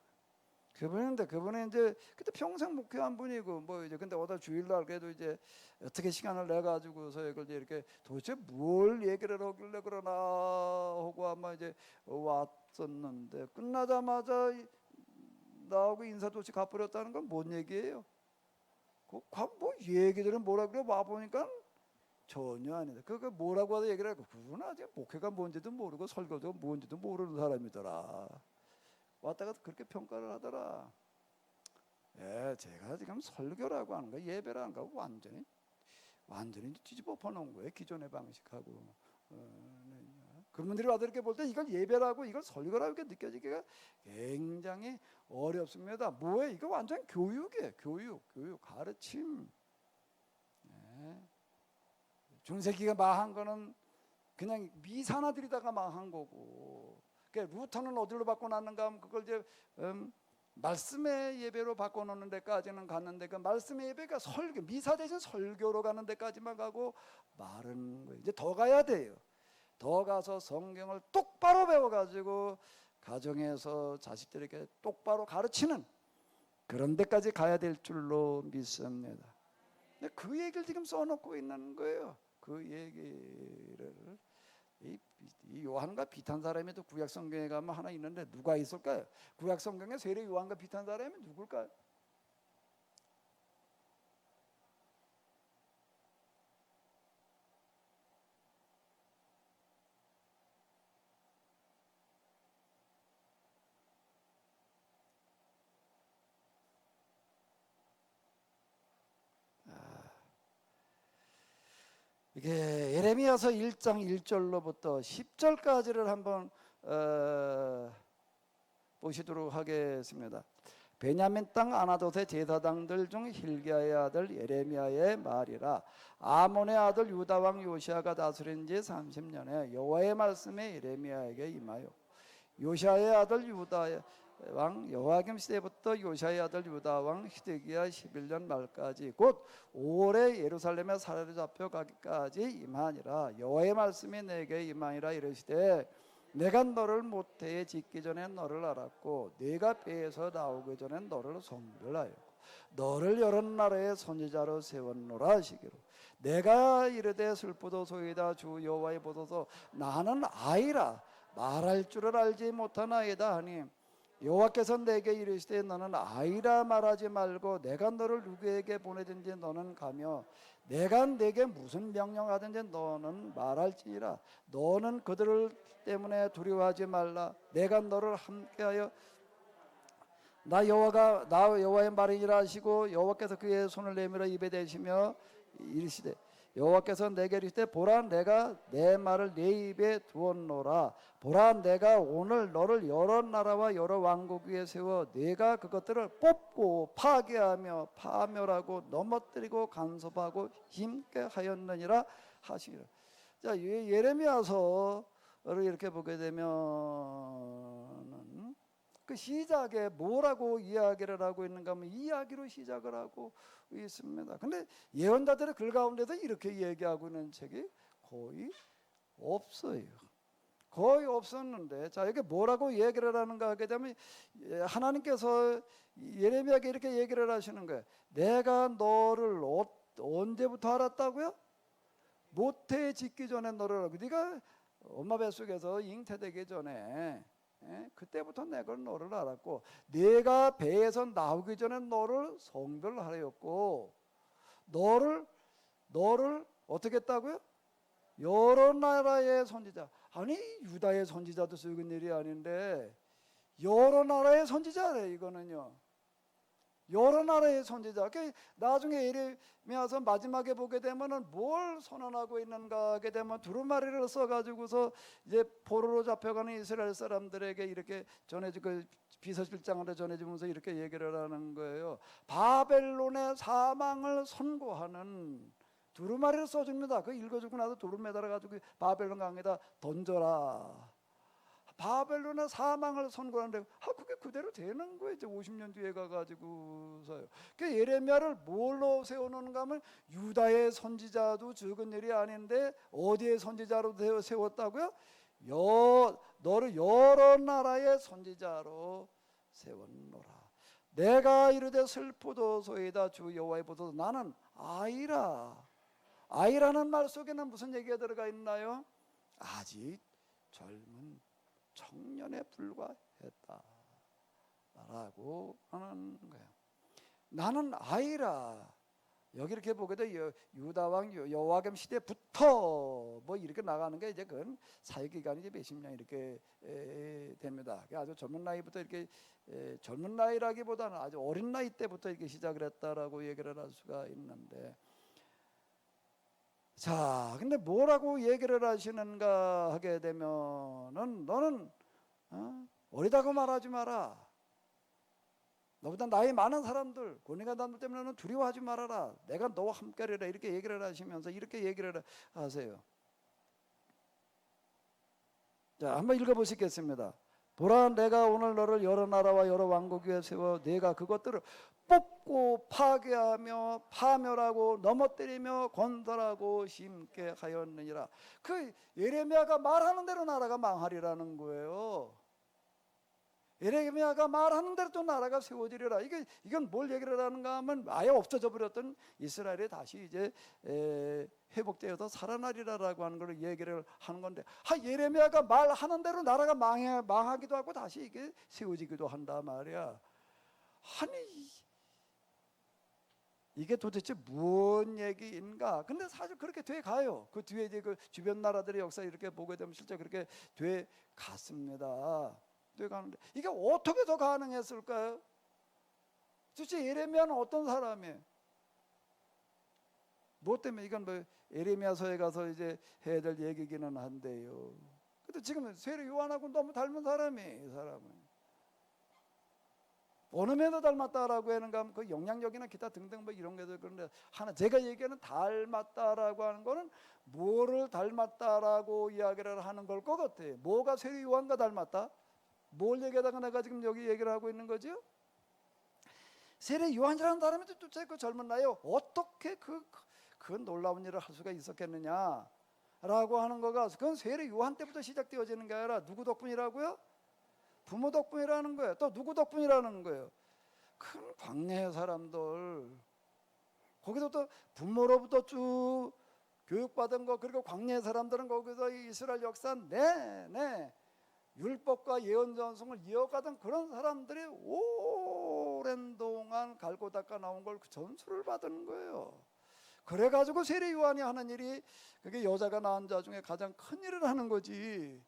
그분이 이제 그때 평생 목회한 분이고 이제 근데 어디 주일날 그래도 이제 어떻게 시간을 내 가지고서 이걸 이렇게 도대체 뭘 얘기를 하길래 그러나 하고 아마 이제 왔었는데 끝나자마자 나하고 인사도 없이 가버렸다는 건 뭔 얘기예요? 얘기들은 뭐라 그래? 와보니까 전혀 아니다. 그거 뭐라고 하다 얘기를 하고 그분 아직 목회가 뭔지도 모르고 설교도 뭔지도 모르는 사람이더라. 왔다가 그렇게 평가를 하더라. 제가 지금 설교라고 하는 거 예배라는 거 완전히 뒤집어 놓은 거예요. 기존의 방식하고. 그분들이 와서 이렇게 볼 때 이걸 예배라고 이걸 설교라고 이렇게 느껴지기가 굉장히 어렵습니다. 뭐예요? 이거 완전 교육이에요. 교육 가르침. 중세기가 망한 거는 그냥 미사나들이다가 망한 거고. 루터는 어디로 바꿔놨는가 하면 그걸 이제 말씀의 예배로 바꿔놓는 데까지는 갔는데 그 말씀의 예배가 설교, 미사 대신 설교로 가는 데까지만 가고 마른 거예요. 이제 더 가야 돼요. 더 가서 성경을 똑바로 배워가지고 가정에서 자식들에게 똑바로 가르치는 그런 데까지 가야 될 줄로 믿습니다. 근데 그 얘기를 지금 써놓고 있는 거예요. 그 얘기를 이 요한과 비슷한 사람이 또 구약 성경에 가면 하나 있는데 누가 있을까요? 구약 성경에 세례 요한과 비슷한 사람이 누굴까요? 이게 예레미야서 1장 1절로부터 10절까지를 한번 보시도록 하겠습니다. 베냐민 땅 아나돗의 제사장들 중 hil기야의 아들 예레미야의 말이라. 아몬의 아들 유다 왕 요시아가 다스린 지 30년에 여호와의 말씀이 예레미야에게 임하여 요시아의 아들 유다의 왕 여호와김 시대부터 요시아의 아들 유다 왕 히데기야 11년 말까지 곧 5월에 예루살렘에 사로잡혀 가기까지 임하니라. 여호와의 말씀이 내게 임하니라 이르시되 내가 너를 모태에 짓기 전에 너를 알았고 네가 배에서 나오기 전에 너를 성별하였고 너를 여러 나라의 선지자로 세웠노라 하시기로. 내가 이르되 슬프도소이다 주 여호와의 보소서 나는 아이라 말할 줄을 알지 못하나이다 하니 여호와께서 내게 이르시되 너는 아이라 말하지 말고 내가 너를 누구에게 보내든지 너는 가며 내가 내게 무슨 명령하든지 너는 말할지니라. 너는 그들을 때문에 두려워하지 말라. 내가 너를 함께하여 나 여호와의 말이니라 하시고 여호와께서 그의 손을 내밀어 입에 대시며 이르시되 여호와께서 내게 이르시되 보라 내가 내 말을 내 입에 두었노라. 보라 내가 오늘 너를 여러 나라와 여러 왕국 위에 세워 내가 그것들을 뽑고 파괴하며 파멸하고 넘어뜨리고 간섭하고 힘게 하였느니라 하시니라. 자, 예레미야서를 이렇게 보게 되면 그 시작에 뭐라고 이야기를 하고 있는가 하면 이야기로 시작을 하고 있습니다. 근데 예언자들의 글 가운데서 이렇게 얘기하고 있는 책이 거의 없어요. 거의 없었는데, 자, 이게 뭐라고 얘기를 하는가 하게 되면 하나님께서 예레미야에게 이렇게 얘기를 하시는 거예요. 내가 너를 언제부터 알았다고요? 모태 짓기 전에 너를 알고, 네가 엄마 뱃속에서 잉태되기 전에 그때부터 내가 너를 알았고, 네가 배에서 나오기 전에 너를 성별하였고, 너를 어떻게 했다고요? 여러 나라의 선지자. 아니 유다의 선지자도 적은 일이 아닌데 여러 나라의 선지자래. 이거는요, 여러 나라의 선지자. 나중에 예레미야서 마지막에 보게 되면은 뭘 선언하고 있는가 하게 되면 두루마리를 써가지고서 이제 포로로 잡혀가는 이스라엘 사람들에게 이렇게 그 비서실장한테 전해주면서 이렇게 얘기를 하는 거예요. 바벨론의 사망을 선고하는 두루마리를 써줍니다. 그 읽어주고 나서 두루매달아 가지고 바벨론 강에다 던져라. 바벨론의 사망을 선고하는데 그게 그대로 되는 거예요. 이제 50년 뒤에 가가지고서요. 그 예레미야를 뭘로 세워놓는가 하면 유다의 선지자도 적은 일이 아닌데 어디의 선지자로 세웠다고요? 너를 여러 나라의 선지자로 세웠노라. 내가 이르되 슬프도소이다 주 여호와의 보소서. 나는 아이라. 아이라는 말 속에는 무슨 얘기가 들어가 있나요? 아직 젊은 청년에 불과했다 라고 하는 거예요. 나는 아이라. 여기 이렇게 보게 돼 유다왕 여호와김 시대부터 뭐 이렇게 나가는 게 이제 그건 사역 기간이 이제 몇십 년 이렇게 됩니다. 아주 젊은 나이부터 이렇게 젊은 나이라기보다는 아주 어린 나이 때부터 이렇게 시작을 했다라고 얘기를 할 수가 있는데, 자, 근데 뭐라고 얘기를 하시는가 하게 되면은 너는 어리다고 말하지 마라. 너보다 나이 많은 사람들, 권위가 남들 때문에 두려워하지 말아라. 내가 너와 함께하리라. 이렇게 얘기를 하시면서 이렇게 얘기를 하세요. 자, 한번 읽어보시겠습니다. 보라 내가 오늘 너를 여러 나라와 여러 왕국 위에 세워 내가 그것들을 뽑고 파괴하며 파멸하고 넘어뜨리며 건설하고 심게 하였느니라. 그 예레미야가 말하는 대로 나라가 망하리라는 거예요. 예레미야가 말하는 대로 또 나라가 세워지리라. 이건 뭘 얘기를 하는가 하면 아예 없어져 버렸던 이스라엘이 다시 이제 회복되어서 살아나리라라고 하는 걸 얘기를 하는 건데, 예레미야가 말하는 대로 나라가 망하기도 하고 다시 이게 세워지기도 한다 말이야. 아니 이게 도대체 무슨 얘기인가? 근데 사실 그렇게 돼 가요. 그 뒤에 이제 그 주변 나라들의 역사 이렇게 보게 되면 실제 그렇게 돼 갔습니다. 돼 가는데 이게 어떻게 더 가능했을까요? 도대체 예레미야는 어떤 사람이에요? 뭐 때문에 이건 뭐 예레미야서에 가서 이제 해야 될 얘기기는 한데요. 근데 지금 세례 요한하고 너무 닮은 사람이에요. 이 사람은 어느 면도 닮았다라고 하는가 하면 그 영향력이나 기타 등등 뭐 이런 게도 그런데 제가 얘기하는 닮았다라고 하는 거는 뭐를 닮았다라고 이야기를 하는 걸 것 같아요. 뭐가 세례 요한과 닮았다? 뭘 얘기하다가 내가 지금 여기 얘기를 하고 있는 거죠? 세례 요한이라는 사람이 도대체 그 젊은 나이에 어떻게 그 놀라운 일을 할 수가 있었겠느냐라고 하는 거가, 그건 세례 요한 때부터 시작되어지는 게 아니라 누구 덕분이라고요? 부모 덕분이라는 거예요. 또 누구 덕분이라는 거예요? 큰 광야의 사람들, 거기서 또 부모로부터 쭉 교육받은 거, 그리고 광야의 사람들은 거기서 이스라엘 역사 내내 율법과 예언 전송을 이어가던 그런 사람들이 오랜 동안 갈고 닦아 나온 걸 그 전수를 받은 거예요. 그래가지고 세례 요한이 하는 일이 그게 여자가 낳은 자 중에 가장 큰 일을 하는 거지.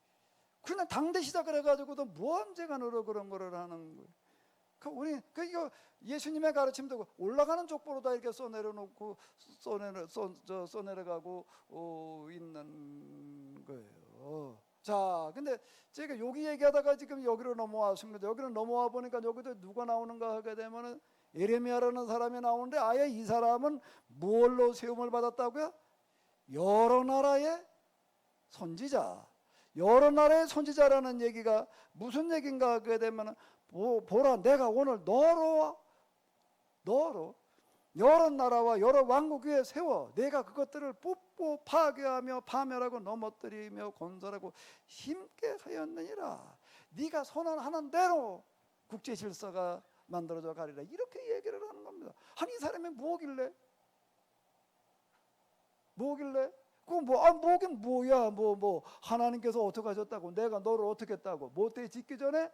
그냥 당대 시작을 해가지고도 뭐 언제가 너로 그런 거를 하는 거예요. 이거 예수님의 가르침도 올라가는 족보로다 이렇게 써내려놓고 써내려가고 있는 거예요. 자, 근데 제가 여기 얘기하다가 지금 여기로 넘어왔습니다. 여기로 넘어와 보니까 여기도 누가 나오는가 하게 되면은 예레미야라는 사람이 나오는데, 아예 이 사람은 무엇로 세움을 받았다고요? 여러 나라의 선지자. 여러 나라의 선지자라는 얘기가 무슨 얘기인가 하게 되면은, 보라, 내가 오늘 너로 여러 나라와 여러 왕국 위에 세워 내가 그것들을 뽑고 파괴하며 파멸하고 넘어뜨리며 건설하고 힘게 하였느니라. 네가 선언하는 대로 국제 질서가 만들어져 가리라. 이렇게 얘기를 하는 겁니다. 아니, 이 사람이 뭐길래? 그거 뭐긴 뭐야? 하나님께서 어떻게 하셨다고? 내가 너를 어떻게 했다고? 모태 짓기 전에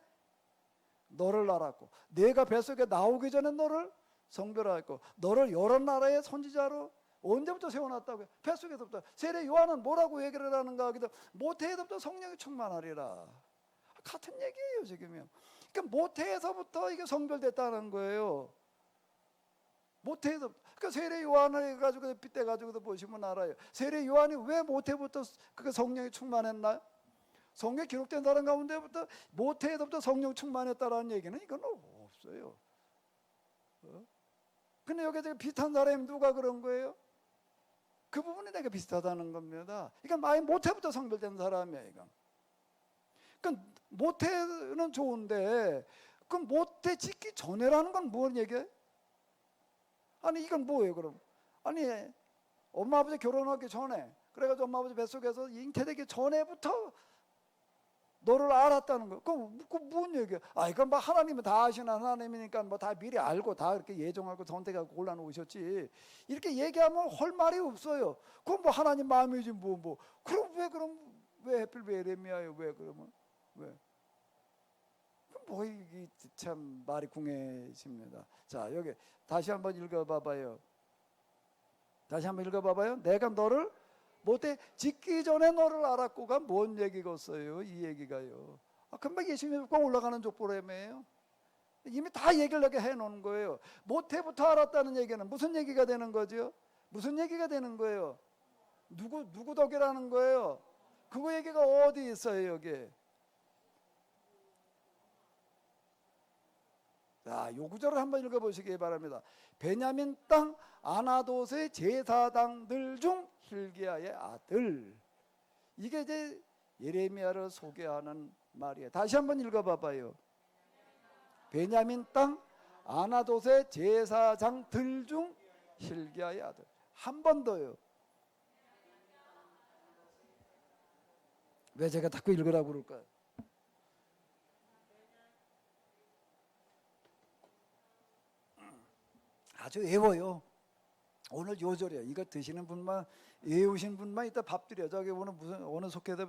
너를 알았고, 내가 뱃속에 나오기 전에 너를 성별하였고, 너를 여러 나라의 선지자로 언제부터 세워놨다고요? 뱃속에서부터. 세례 요한은 뭐라고 얘기를 하는가 하기도, 모태에서부터 성령이 충만하리라. 같은 얘기예요 지금요. 그러니까 모태에서부터 이게 성별됐다는 거예요. 모태에서. 그러니까 세례 요한을 가지고 빗대 가지고도 보시면 알아요. 세례 요한이 왜 모태부터 그 성령이 충만했나요? 성경에 기록된 사람 가운데부터 모태에서부터 성령 충만했다라는 얘기는 이건 없어요. 근데 여기 비슷한 사람이 누가 그런 거예요? 그 부분이 내가 비슷하다는 겁니다. 그러니까 아예 모태부터 성별된 사람이야 이건. 그러니까 모태는 좋은데, 그 모태 짓기 전에라는 건 뭔 얘기예요? 아니, 이건 뭐예요 그럼? 아니, 엄마 아버지 결혼하기 전에, 그래가지고 엄마 아버지 뱃속에서 잉태되기 전에부터 너를 알았다는 거. 그 무슨 얘기야? 이건 뭐 하나님은 다 아시는 하나님이니까 뭐 다 미리 알고 다 이렇게 예정하고 선택하고 골라놓으셨지. 이렇게 얘기하면 할 말이 없어요. 그건 뭐 하나님 마음이지 뭐. 그럼 왜 하필 예레미야예요? 왜 그러면 왜? 뭐 이게 참 말이 궁해집니다. 자, 여기 다시 한번 읽어봐봐요. 내가 너를 모태 짓기 전에 너를 알았고가 뭔 얘기겠어요? 이 얘기가요. 금방 예수님이 꼭 올라가는 족보라며요. 이미 다 얘기를 하게 해놓은 거예요. 모태부터 알았다는 얘기는 무슨 얘기가 되는 거죠? 무슨 얘기가 되는 거예요? 누구 덕이라는 거예요? 그거 얘기가 어디 있어요 여기? 자, 요 구절을 한번 읽어보시기 바랍니다. 베냐민 땅 아나돗의 제사장들 중 hil기야의 아들. 이게 이제 예레미야를 소개하는 말이에요. 다시 한번 읽어봐봐요. 베냐민 땅 아나돗의 제사장들 중 hil기야의 아들. 한 번 더요. 왜 제가 자꾸 읽으라고 그럴까요? 아주 외워요. 오늘 요절이에요. 이거 드시는 분만, 외우신 분만 이따 밥 드려. 저기 오늘 무슨 어느 속에다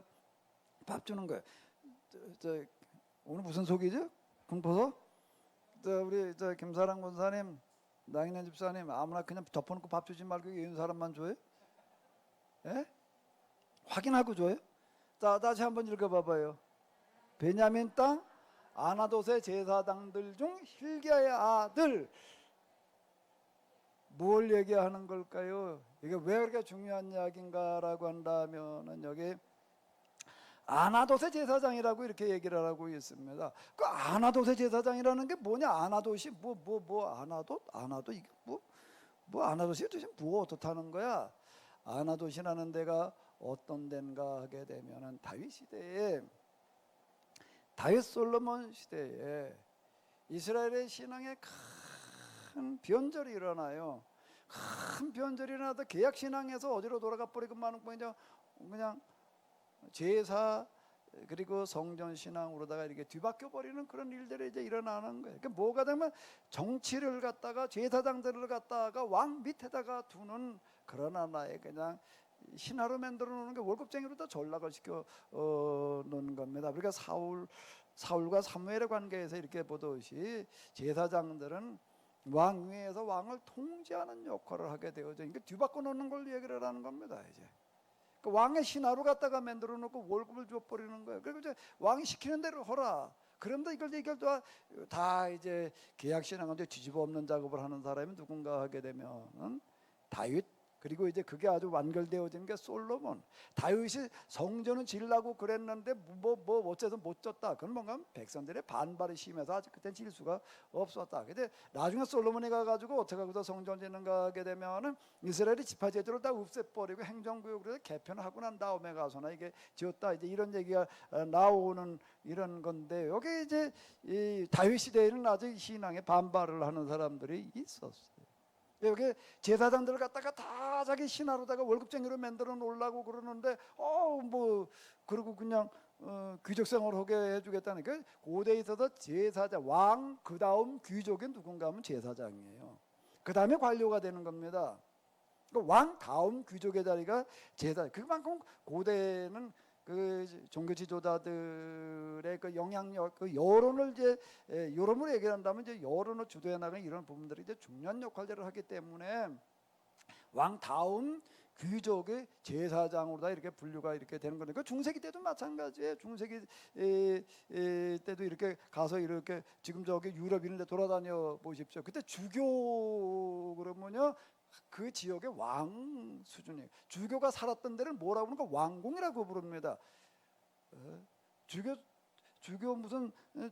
밥 주는 거예요. 오늘 무슨 속이죠? 금포서? 우리 김사랑 권사님, 나인현 집사님, 아무나 그냥 덮어놓고 밥 주지 말고 외운 사람만 줘요? 예? 확인하고 줘요? 자, 다시 한번 읽어봐봐요. 베냐민 땅 아나돗의 제사장들 중 hil기야의 아들. 뭘 얘기하는 걸까요? 이게 왜 그렇게 중요한 이야기인가라고 한다면은 여기 아나돗의 제사장이라고 이렇게 얘기를 하고 있습니다. 그 아나돗의 제사장이라는 게 뭐냐? 아나돗이 아나돗 이게 뭐 아나돗이 도대체 뭐 어떻다는 거야? 아나돗이라는 데가 어떤 데인가 하게 되면은 다윗 솔로몬 시대에 이스라엘의 신앙에 큰 변절이 일어나요. 큰 변절이 일어나도 개약 신앙에서 어디로 돌아가 버리고 마는 그냥 제사 그리고 성전 신앙으로다가 이렇게 뒤바뀌어 버리는 그런 일들이 이제 일어나는 거예요. 그러니까 뭐가 되면 정치를 갖다가 제사장들을 갖다가 왕 밑에다가 두는 그런 하나의 그냥 신하로 만들어 놓는 게 월급쟁이로 다 전락을 시켜 놓는 겁니다. 그러니까 사울과 사무엘의 관계에서 이렇게 보듯이 제사장들은 왕 위에서 왕을 통제하는 역할을 하게 되어져. 그러니까 뒤바꿔 놓는 걸 얘기를 하는 겁니다. 이제 그 왕의 신하로 갖다가 만들어 놓고 월급을 줘 버리는 거예요. 그리고 이제 왕이 시키는 대로 하라. 그런데 이걸 다 이제 계약 신앙한테 뒤집어 엎는 작업을 하는 사람이 누군가 하게 되면은 다윗. 그리고 이제 그게 아주 완결되어진 게 솔로몬. 다윗이 성전을 지으려고 그랬는데 어째서 못 졌다. 그건 뭔가 백성들의 반발이 심해서 아직 그땐 질 수가 없었다. 근데 나중에 솔로몬이 가가지고 어떻게 하고서 성전 짓는가 하게 되면은 이스라엘의 지파 제도를 다 없애버리고 행정구역으로 개편하고 난 다음에 가서나 이게 지었다. 이제 이런 얘기가 나오는 이런 건데, 여기 이제 이 다윗 시대에는 아직 신앙에 반발을 하는 사람들이 있었어요. 여기 제사장들을 갖다가 다 자기 신하로다가 월급쟁이로 만들어 놓으려고 그러는데 뭐 그리고 그냥 귀족 생활을 하게 해주겠다는 게, 고대에 있어서 제사장, 왕 그 다음 귀족이 누군가 하면 제사장이에요. 그 다음에 관료가 되는 겁니다. 왕 다음 귀족의 자리가 제사. 그만큼 고대는 그 종교 지도자들의 그 영향력, 그 여론을 이제 여론으로 얘기한다면 이제 여론을 주도해 나가는 이런 부분들이 이제 중요한 역할들을 하기 때문에 왕 다음 귀족의 제사장으로 다 이렇게 분류가 이렇게 되는 건데, 그 중세기 때도 마찬가지예요. 중세기 때도 이렇게 가서 이렇게 지금 저기 유럽 이런 데 돌아다녀 보십시오. 그때 주교 그러면요 그 지역의 왕 수준이에요. 주교가 살았던 데를 뭐라고 하는가? 왕궁이라고 부릅니다. 주교 무슨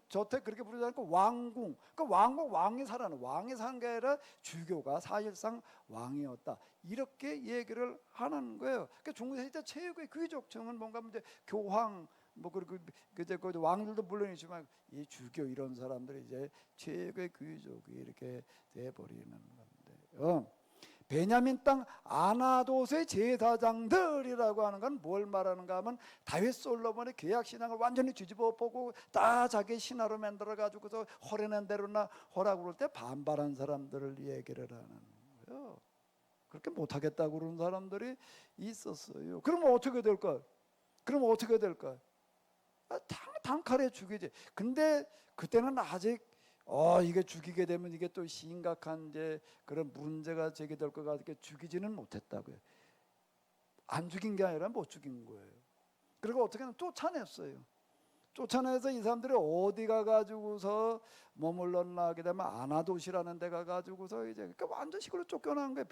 저택 그렇게 부르지 않고 왕궁. 그 왕궁, 왕이 살아는, 왕이 산 게 아니라 주교가 사실상 왕이었다. 이렇게 얘기를 하는 거예요. 그러니까 중세시 때 최고의 귀족층은 뭔가 이제 교황, 뭐 그리고 그제 그 왕들도 물론이지만 이 주교 이런 사람들이 이제 최고의 귀족이 이렇게 돼 버리는 건데요. 베냐민 땅 아나돗의 제사장들이라고 하는 건 뭘 말하는가 하면, 다윗 솔로몬의 계약 신앙을 완전히 뒤집어 엎고 다 자기 신하로 만들어 가지고서 허려낸 대로나 허라고 그럴 때 반발한 사람들을 얘기를 하는 거예요. 그렇게 못하겠다고 그러는 사람들이 있었어요. 그러면 어떻게 될까? 단칼에 죽이지. 근데 그때는 아직 이게 죽이게 되면 이게 또 심각한 이제 그런 문제가 제기될 것 같으니까 죽이지는 못했다고요. 안 죽인 게 아니라 못 죽인 거예요. 그리고 어떻게는 쫓아냈어요. 쫓아내서 이 사람들이 어디 가가지고서 머물렀나 하게 되면 아나돗이라는 데 가가지고서 이제 그러니까 완전 시골로 쫓겨난 거예요.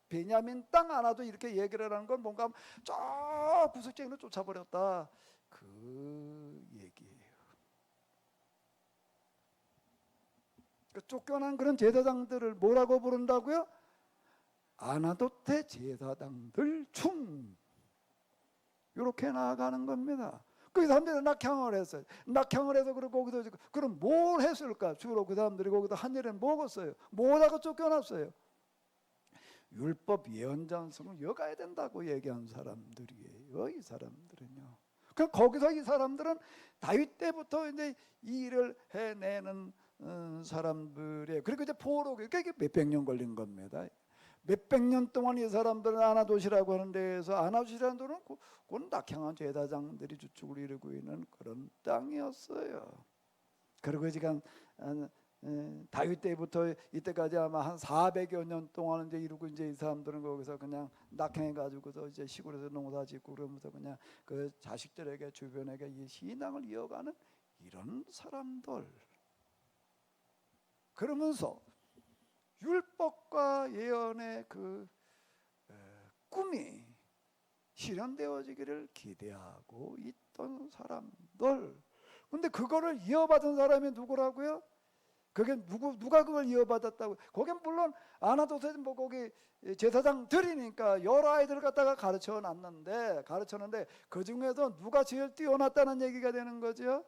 베냐민 땅 아나돗 이렇게 얘기를 하는 건 뭔가 저 구석쟁이로 쫓아버렸다, 그 얘기예요. 쫓겨난 그런 제사장들을 뭐라고 부른다고요? 아나돗의 제사장들 춤. 이렇게 나아가는 겁니다. 그 사람들이 낙향을 했어요. 낙향을 해서 그리고 거기서 그럼 뭘 했을까? 주로 그 사람들이 거기서 한 일에 먹었어요. 뭐라고 쫓겨났어요? 율법 예언자성을 여가야 된다고 얘기한 사람들이에요. 이 사람들은요. 그 거기서 이 사람들은 다윗 때부터 이제 이 일을 해내는 사람들이에요. 그리고 이제 포로기, 그게 몇백 년 걸린 겁니다. 몇백 년 동안 이 사람들은 아나돗이라고 하는 데에서, 아나돗이라는 데는 그건 낙향한 제사장들이 주축을 이루고 있는 그런 땅이었어요. 그리고 지금 다윗 때부터 이때까지 아마 한 400여 년 동안 이제 이루고, 이제 이 사람들은 거기서 그냥 낙향해 가지고서 이제 시골에서 농사 짓고 그러면서 그냥 그 자식들에게, 주변에게 이 신앙을 이어가는 이런 사람들. 그러면서 율법과 예언의 그 꿈이 실현되어지기를 기대하고 있던 사람들. 근데 그거를 이어받은 사람이 누구라고요? 그게 누가 그걸 이어받았다고? 거긴 물론 아나돗에 뭐 거기 제사장들이니까 여러 아이들을 갖다가 가르쳤는데 그 중에서 누가 제일 뛰어났다는 얘기가 되는 거죠?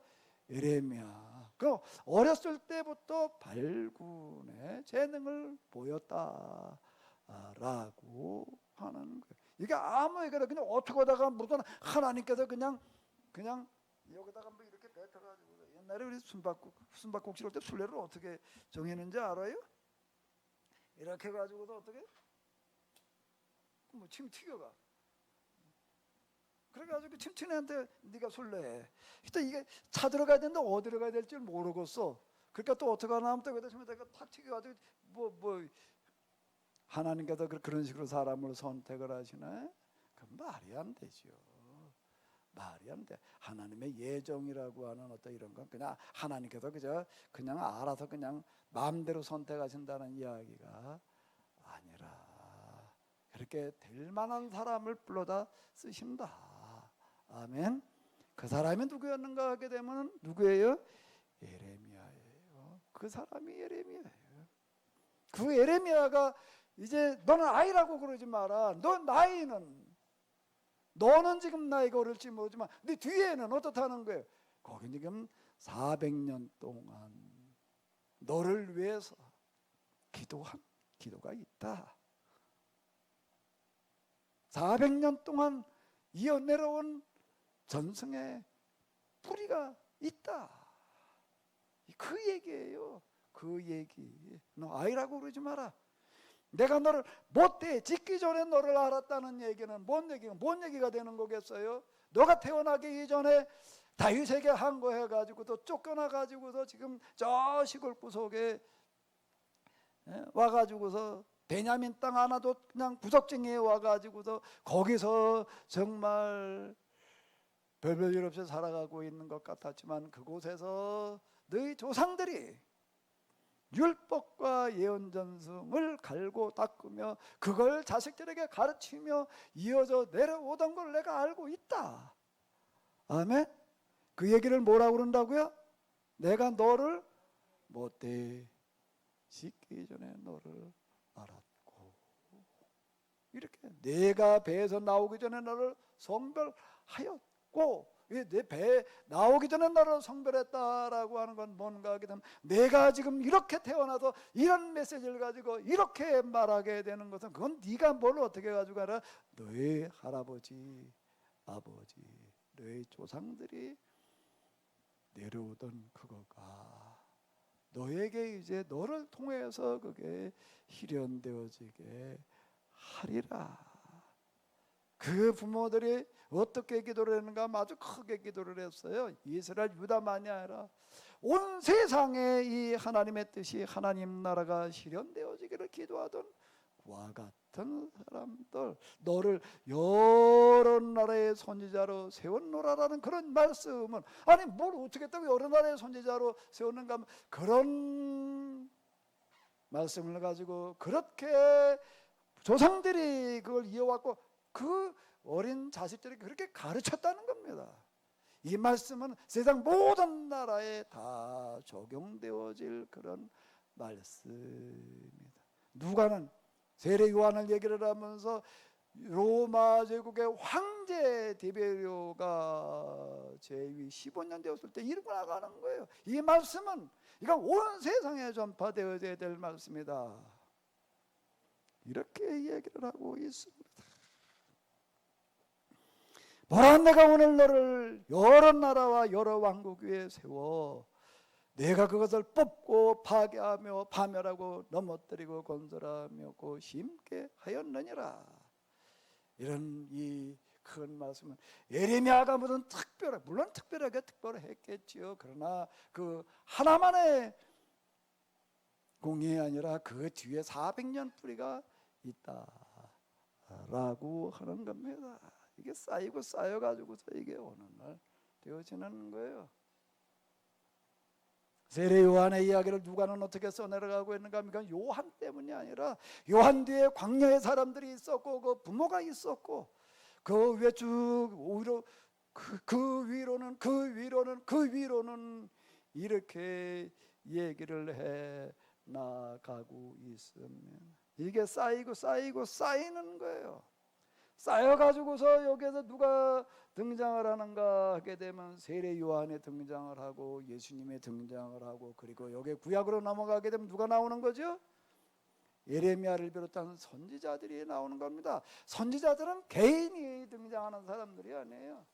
예레미야. 그 어렸을 때부터 발군의 재능을 보였다라고 하는 거예요. 이게 아무 얘기나 그냥 어떻게 하다가 무슨 하나님께서 그냥 여기다가 뭐 이렇게 뱉어가지고, 옛날에 우리 숨바꼭질 할 때 순례를 어떻게 정했는지 알아요? 이렇게 해가지고도 어떻게 뭐 침 튀겨가. 그래가지고 침친애한테 네가 술래해. 그때 이게 차 들어가야 되는데 어디로 가야 될지 모르겠어. 그러니까 또 어떻게 하나 하면 또 내가 탁 튀겨가지고 뭐 하나님께서 그런 식으로 사람을 선택을 하시네? 그 말이 안 되죠. 말이 안 돼. 하나님의 예정이라고 하는 어떤 이런 건 그냥 하나님께서 그냥 알아서 그냥 마음대로 선택하신다는 이야기가 아니라 그렇게 될 만한 사람을 불러다 쓰신다. 아멘. 그 사람이 누구였는가 하게 되면 누구예요? 예레미야예요. 그 사람이 예레미야예요. 그 예레미야가 이제 너는 아이라고 그러지 마라. 너 나이는 너는 지금 나이가 어릴지 모르지만 네 뒤에는 어떻다는 거예요? 거기 지금 400년 동안 너를 위해서 기도한 기도가 있다. 400년 동안 이어내려온 전승의 뿌리가 있다. 그 얘기예요. 그 얘기. 너 아이라고 그러지 마라. 내가 너를 못돼 짓기 전에 너를 알았다는 얘기는 뭔 얘기가 되는 거겠어요? 너가 태어나기 이전에 다윗에게 항거해가지고도 쫓겨나가지고서 지금 저 시골 구석에 와가지고서 베냐민 땅 하나도 그냥 부적쟁이에 와가지고서 거기서 정말 별별 없이 살아가고 있는 것 같았지만 그곳에서 너희 조상들이 율법과 예언전승을 갈고 닦으며 그걸 자식들에게 가르치며 이어져 내려오던 걸 내가 알고 있다. 아멘. 그 얘기를 뭐라고 그런다고요? 내가 너를 못돼 짓기 전에 너를 알았고 이렇게 내가 배에서 나오기 전에 너를 성별하였고 내 배에 나오기 전에 너를 성별했다라고 하는 건 뭔가 하게 되면 내가 지금 이렇게 태어나서 이런 메시지를 가지고 이렇게 말하게 되는 것은 그건 네가 뭘 어떻게 가지고 가라. 너의 할아버지 아버지 너의 조상들이 내려오던 그거가 너에게 이제 너를 통해서 그게 실현되어지게 하리라. 그 부모들이 어떻게 기도를 했는가? 아주 크게 기도를 했어요. 이스라엘 유다만이 아니라 온 세상에 이 하나님의 뜻이 하나님 나라가 실현되어지기를 기도하던 그와 같은 사람들 너를 여러 나라의 선지자로 세웠노라라는 그런 말씀은 아니 뭘 어떻게 또 여러 나라의 선지자로 세웠는가 그런 말씀을 가지고 그렇게 조상들이 그걸 이어왔고 그 어린 자식들이 그렇게 가르쳤다는 겁니다. 이 말씀은 세상 모든 나라에 다 적용되어질 그런 말씀입니다. 누가는 세례 요한을 얘기를 하면서 로마 제국의 황제 디베리오가 제위 15년 되었을 때 이르고 나가는 거예요. 이 말씀은 이건 온 세상에 전파되어야 될 말씀이다. 이렇게 얘기를 하고 있습니다. 보라 내가 오늘 너를 여러 나라와 여러 왕국 위에 세워 내가 그것을 뽑고 파괴하며 파멸하고 넘어뜨리고 건설하며 그 심게 하였느니라. 이런 이 큰 말씀은 예레미야가 무슨 물론 특별하게 특별했겠지요. 그러나 그 하나만의 공이 아니라 그 뒤에 400년 뿌리가 있다라고 하는 겁니다. 이게 쌓이고 쌓여가지고서 이게 오늘날 되어지는 거예요. 세례 요한의 이야기를 누가는 어떻게 써내려가고 있는가 하면 요한 때문이 아니라 요한 뒤에 광야의 사람들이 있었고 그 부모가 있었고 그 위에 쭉 오히려 그 위로는 이렇게 얘기를 해 나가고 있으면 이게 쌓이고 쌓이는 거예요. 쌓여가지고서 여기에서 누가 등장을 하는가 하게 되면 세례 요한의 등장을 하고 예수님의 등장을 하고 그리고 여기 구약으로 넘어가게 되면 누가 나오는 거죠? 예레미야를 비롯한 선지자들이 나오는 겁니다. 선지자들은 개인이 등장하는 사람들이 아니에요.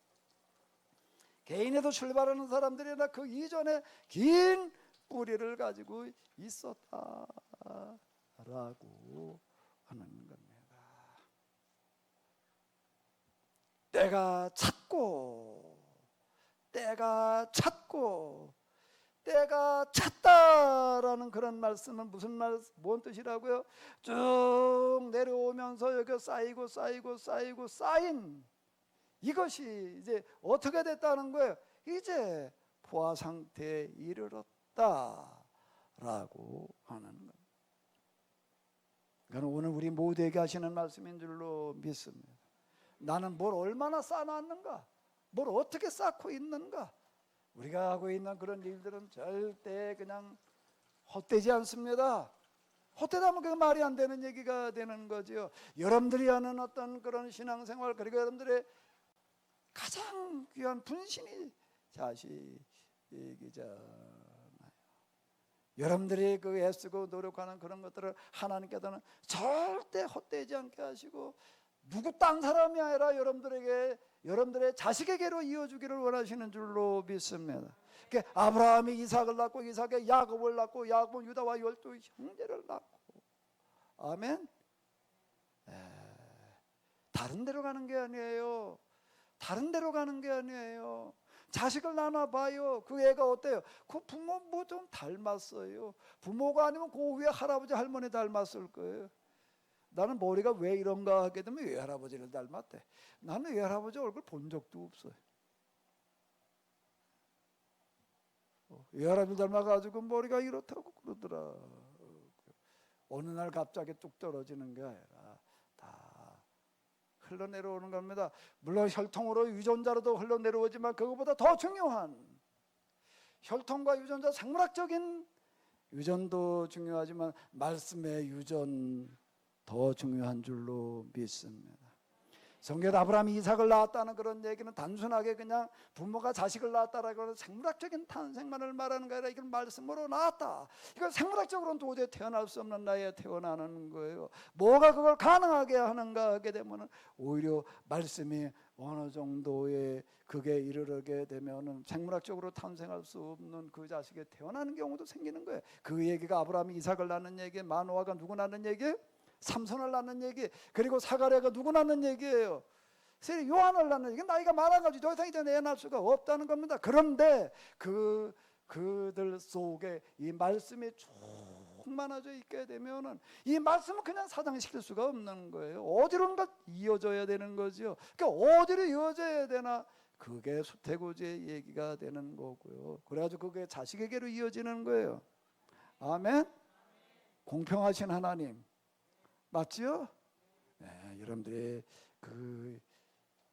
개인에도 출발하는 사람들이 아니라 그 이전에 긴 뿌리를 가지고 있었다라고 하는 겁니다. 때가 찼고 때가 찼다라는 그런 말씀은 뭔 뜻이라고요? 쭉 내려오면서 여기 쌓이고 쌓이고 쌓이고 쌓인 이것이 이제 어떻게 됐다는 거예요? 이제 포화 상태에 이르렀다라고 하는 거예요. 그러니까 오늘 우리 모두에게 하시는 말씀인 줄로 믿습니다. 나는 뭘 얼마나 쌓아놨는가, 뭘 어떻게 쌓고 있는가. 우리가 하고 있는 그런 일들은 절대 그냥 헛되지 않습니다. 헛되다면 그 말이 안 되는 얘기가 되는 거죠. 여러분들이 하는 어떤 그런 신앙생활, 그리고 여러분들의 가장 귀한 분신이 자식이잖아요. 여러분들이 그 애쓰고 노력하는 그런 것들을 하나님께서는 절대 헛되지 않게 하시고, 누구 딴 사람이 아니라 여러분들의 자식에게로 이어주기를 원하시는 줄로 믿습니다. 그러니까 아브라함이 이삭을 낳고, 이삭이 야곱을 낳고, 야곱은 유다와 12 형제를 낳고. 아멘. 다른 데로 가는 게 아니에요. 다른 데로 가는 게 아니에요. 자식을 나눠봐요. 그 애가 어때요? 그 부모 뭐 좀 닮았어요. 부모가 아니면 그 위에 할아버지 할머니 닮았을 거예요. 나는 머리가 왜 이런가 하게 되면 외할아버지를 닮았대. 나는 외할아버지 얼굴 본 적도 없어요. 외할아버지 닮아가지고 머리가 이렇다고 그러더라. 어느 날 갑자기 뚝 떨어지는 게 아니라 다 흘러내려오는 겁니다. 물론 혈통으로 유전자로도 흘러내려오지만 그것보다 더 중요한 혈통과 유전자, 생물학적인 유전도 중요하지만 말씀의 유전 더 중요한 줄로 믿습니다. 성경에 아브라함이 이삭을 낳았다는 그런 얘기는 단순하게 그냥 부모가 자식을 낳았다라고 하는 생물학적인 탄생만을 말하는 게 아니라 이건 말씀으로 낳았다. 이건 생물학적으로는 도저히 태어날 수 없는 나이에 태어나는 거예요. 뭐가 그걸 가능하게 하는가 하게 되면 오히려 말씀이 어느 정도의 그게 이르게 되면은 생물학적으로 탄생할 수 없는 그 자식이 태어나는 경우도 생기는 거예요. 그 얘기가 아브라함이 이삭을 낳는 얘기, 마노아가 누구 낳는 얘기? 삼손을 낳는 얘기, 그리고 사가랴가 누구 낳는 얘기예요? 요한을 낳는 얘기. 나이가 많아가지고 더 이상 이제 애 낳을 수가 없다는 겁니다. 그런데 그들 속에 이 말씀이 충만해져 있게 되면은 이 말씀은 그냥 사장시킬 수가 없는 거예요. 어디론가 이어져야 되는 거죠. 그러니까 어디로 이어져야 되나? 그게 수태고지의 얘기가 되는 거고요. 그래가지고 그게 자식에게로 이어지는 거예요. 아멘. 공평하신 하나님 맞지요? 네, 여러분들의 그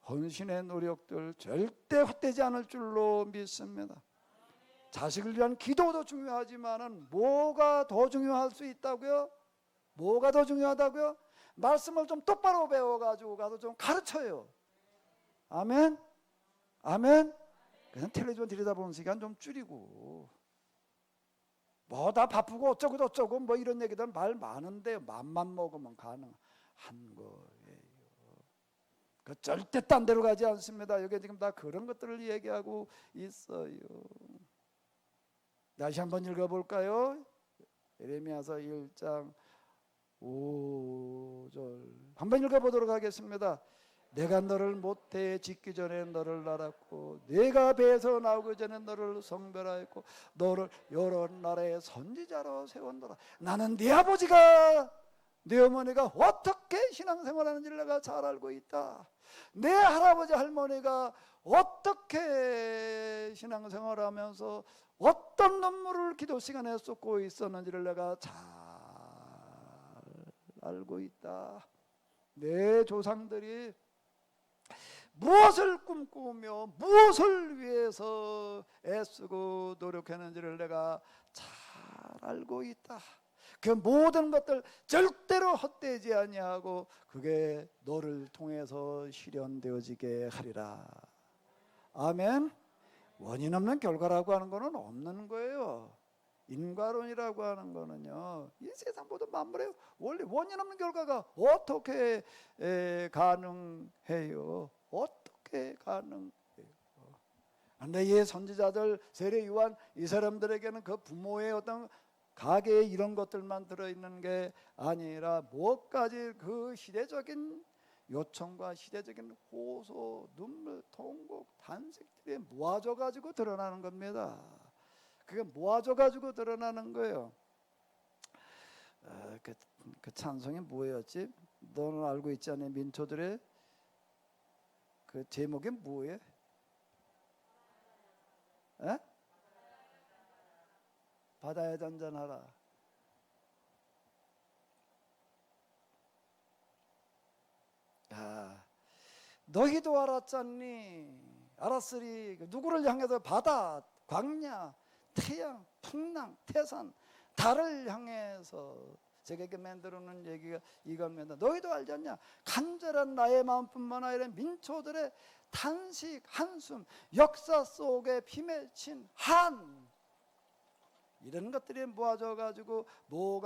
헌신의 노력들 절대 헛되지 않을 줄로 믿습니다. 자식을 위한 기도도 중요하지만은 뭐가 더 중요할 수 있다고요? 뭐가 더 중요하다고요? 말씀을 좀 똑바로 배워가지고 가서 좀 가르쳐요. 아멘? 아멘? 그냥 텔레비전 들여다보는 시간 좀 줄이고, 뭐 다 바쁘고 어쩌고 저쩌고 뭐 이런 얘기들 말 많은데요. 맘만 먹으면 가능한 거예요. 그 절대 딴 데로 가지 않습니다. 여기 지금 다 그런 것들을 얘기하고 있어요. 다시 한번 읽어볼까요? 예레미야서 1장 5절 한번 읽어보도록 하겠습니다. 내가 너를 모태에 짓기 전에 너를 알았고 내가 배에서 나오기 전에 너를 성별하였고 너를 여러 나라의 선지자로 세웠노라. 나는 네 아버지가 네 어머니가 어떻게 신앙생활하는지를 내가 잘 알고 있다. 내 할아버지 할머니가 어떻게 신앙생활하면서 어떤 눈물을 기도 시간에 쏟고 있었는지를 내가 잘 알고 있다. 내 조상들이 무엇을 꿈꾸며 무엇을 위해서 애쓰고 노력했는지를 내가 잘 알고 있다. 그 모든 것들 절대로 헛되지 아니하고 그게 너를 통해서 실현되어지게 하리라. 아멘. 원인 없는 결과라고 하는 것은 없는 거예요. 인과론이라고 하는 거는요, 이 세상 모든 만물에 원래 원인 없는 결과가 어떻게 가능해요? 어떻게 가능해요? 근데 이 선지자들 세례 요한 이 사람들에게는 그 부모의 어떤 가계에 이런 것들만 들어있는 게 아니라 무엇까지 그 시대적인 요청과 시대적인 호소, 눈물, 통곡, 탄식들이 모아져 가지고 드러나는 겁니다. 그게 모아져 가지고 드러나는 거예요. 그 찬송이 뭐였지? 너는 알고 있지 않니? 민초들의 그 제목이 뭐예요? 에? 바다에 잔잔하라. 너희도 알았잖니? 알았으리. 누구를 향해서? 바다, 광야, 태양, 풍랑, 태산, 달을 향해서 제게 만들어 놓은 얘기가 이겁니다. 너희도 알지 않냐? 간절한 나의 마음뿐만 아니라 민초들의 탄식, 한숨, 역사 속에 피맺힌 한, 이런 것들이 모아져 가지고 뭐가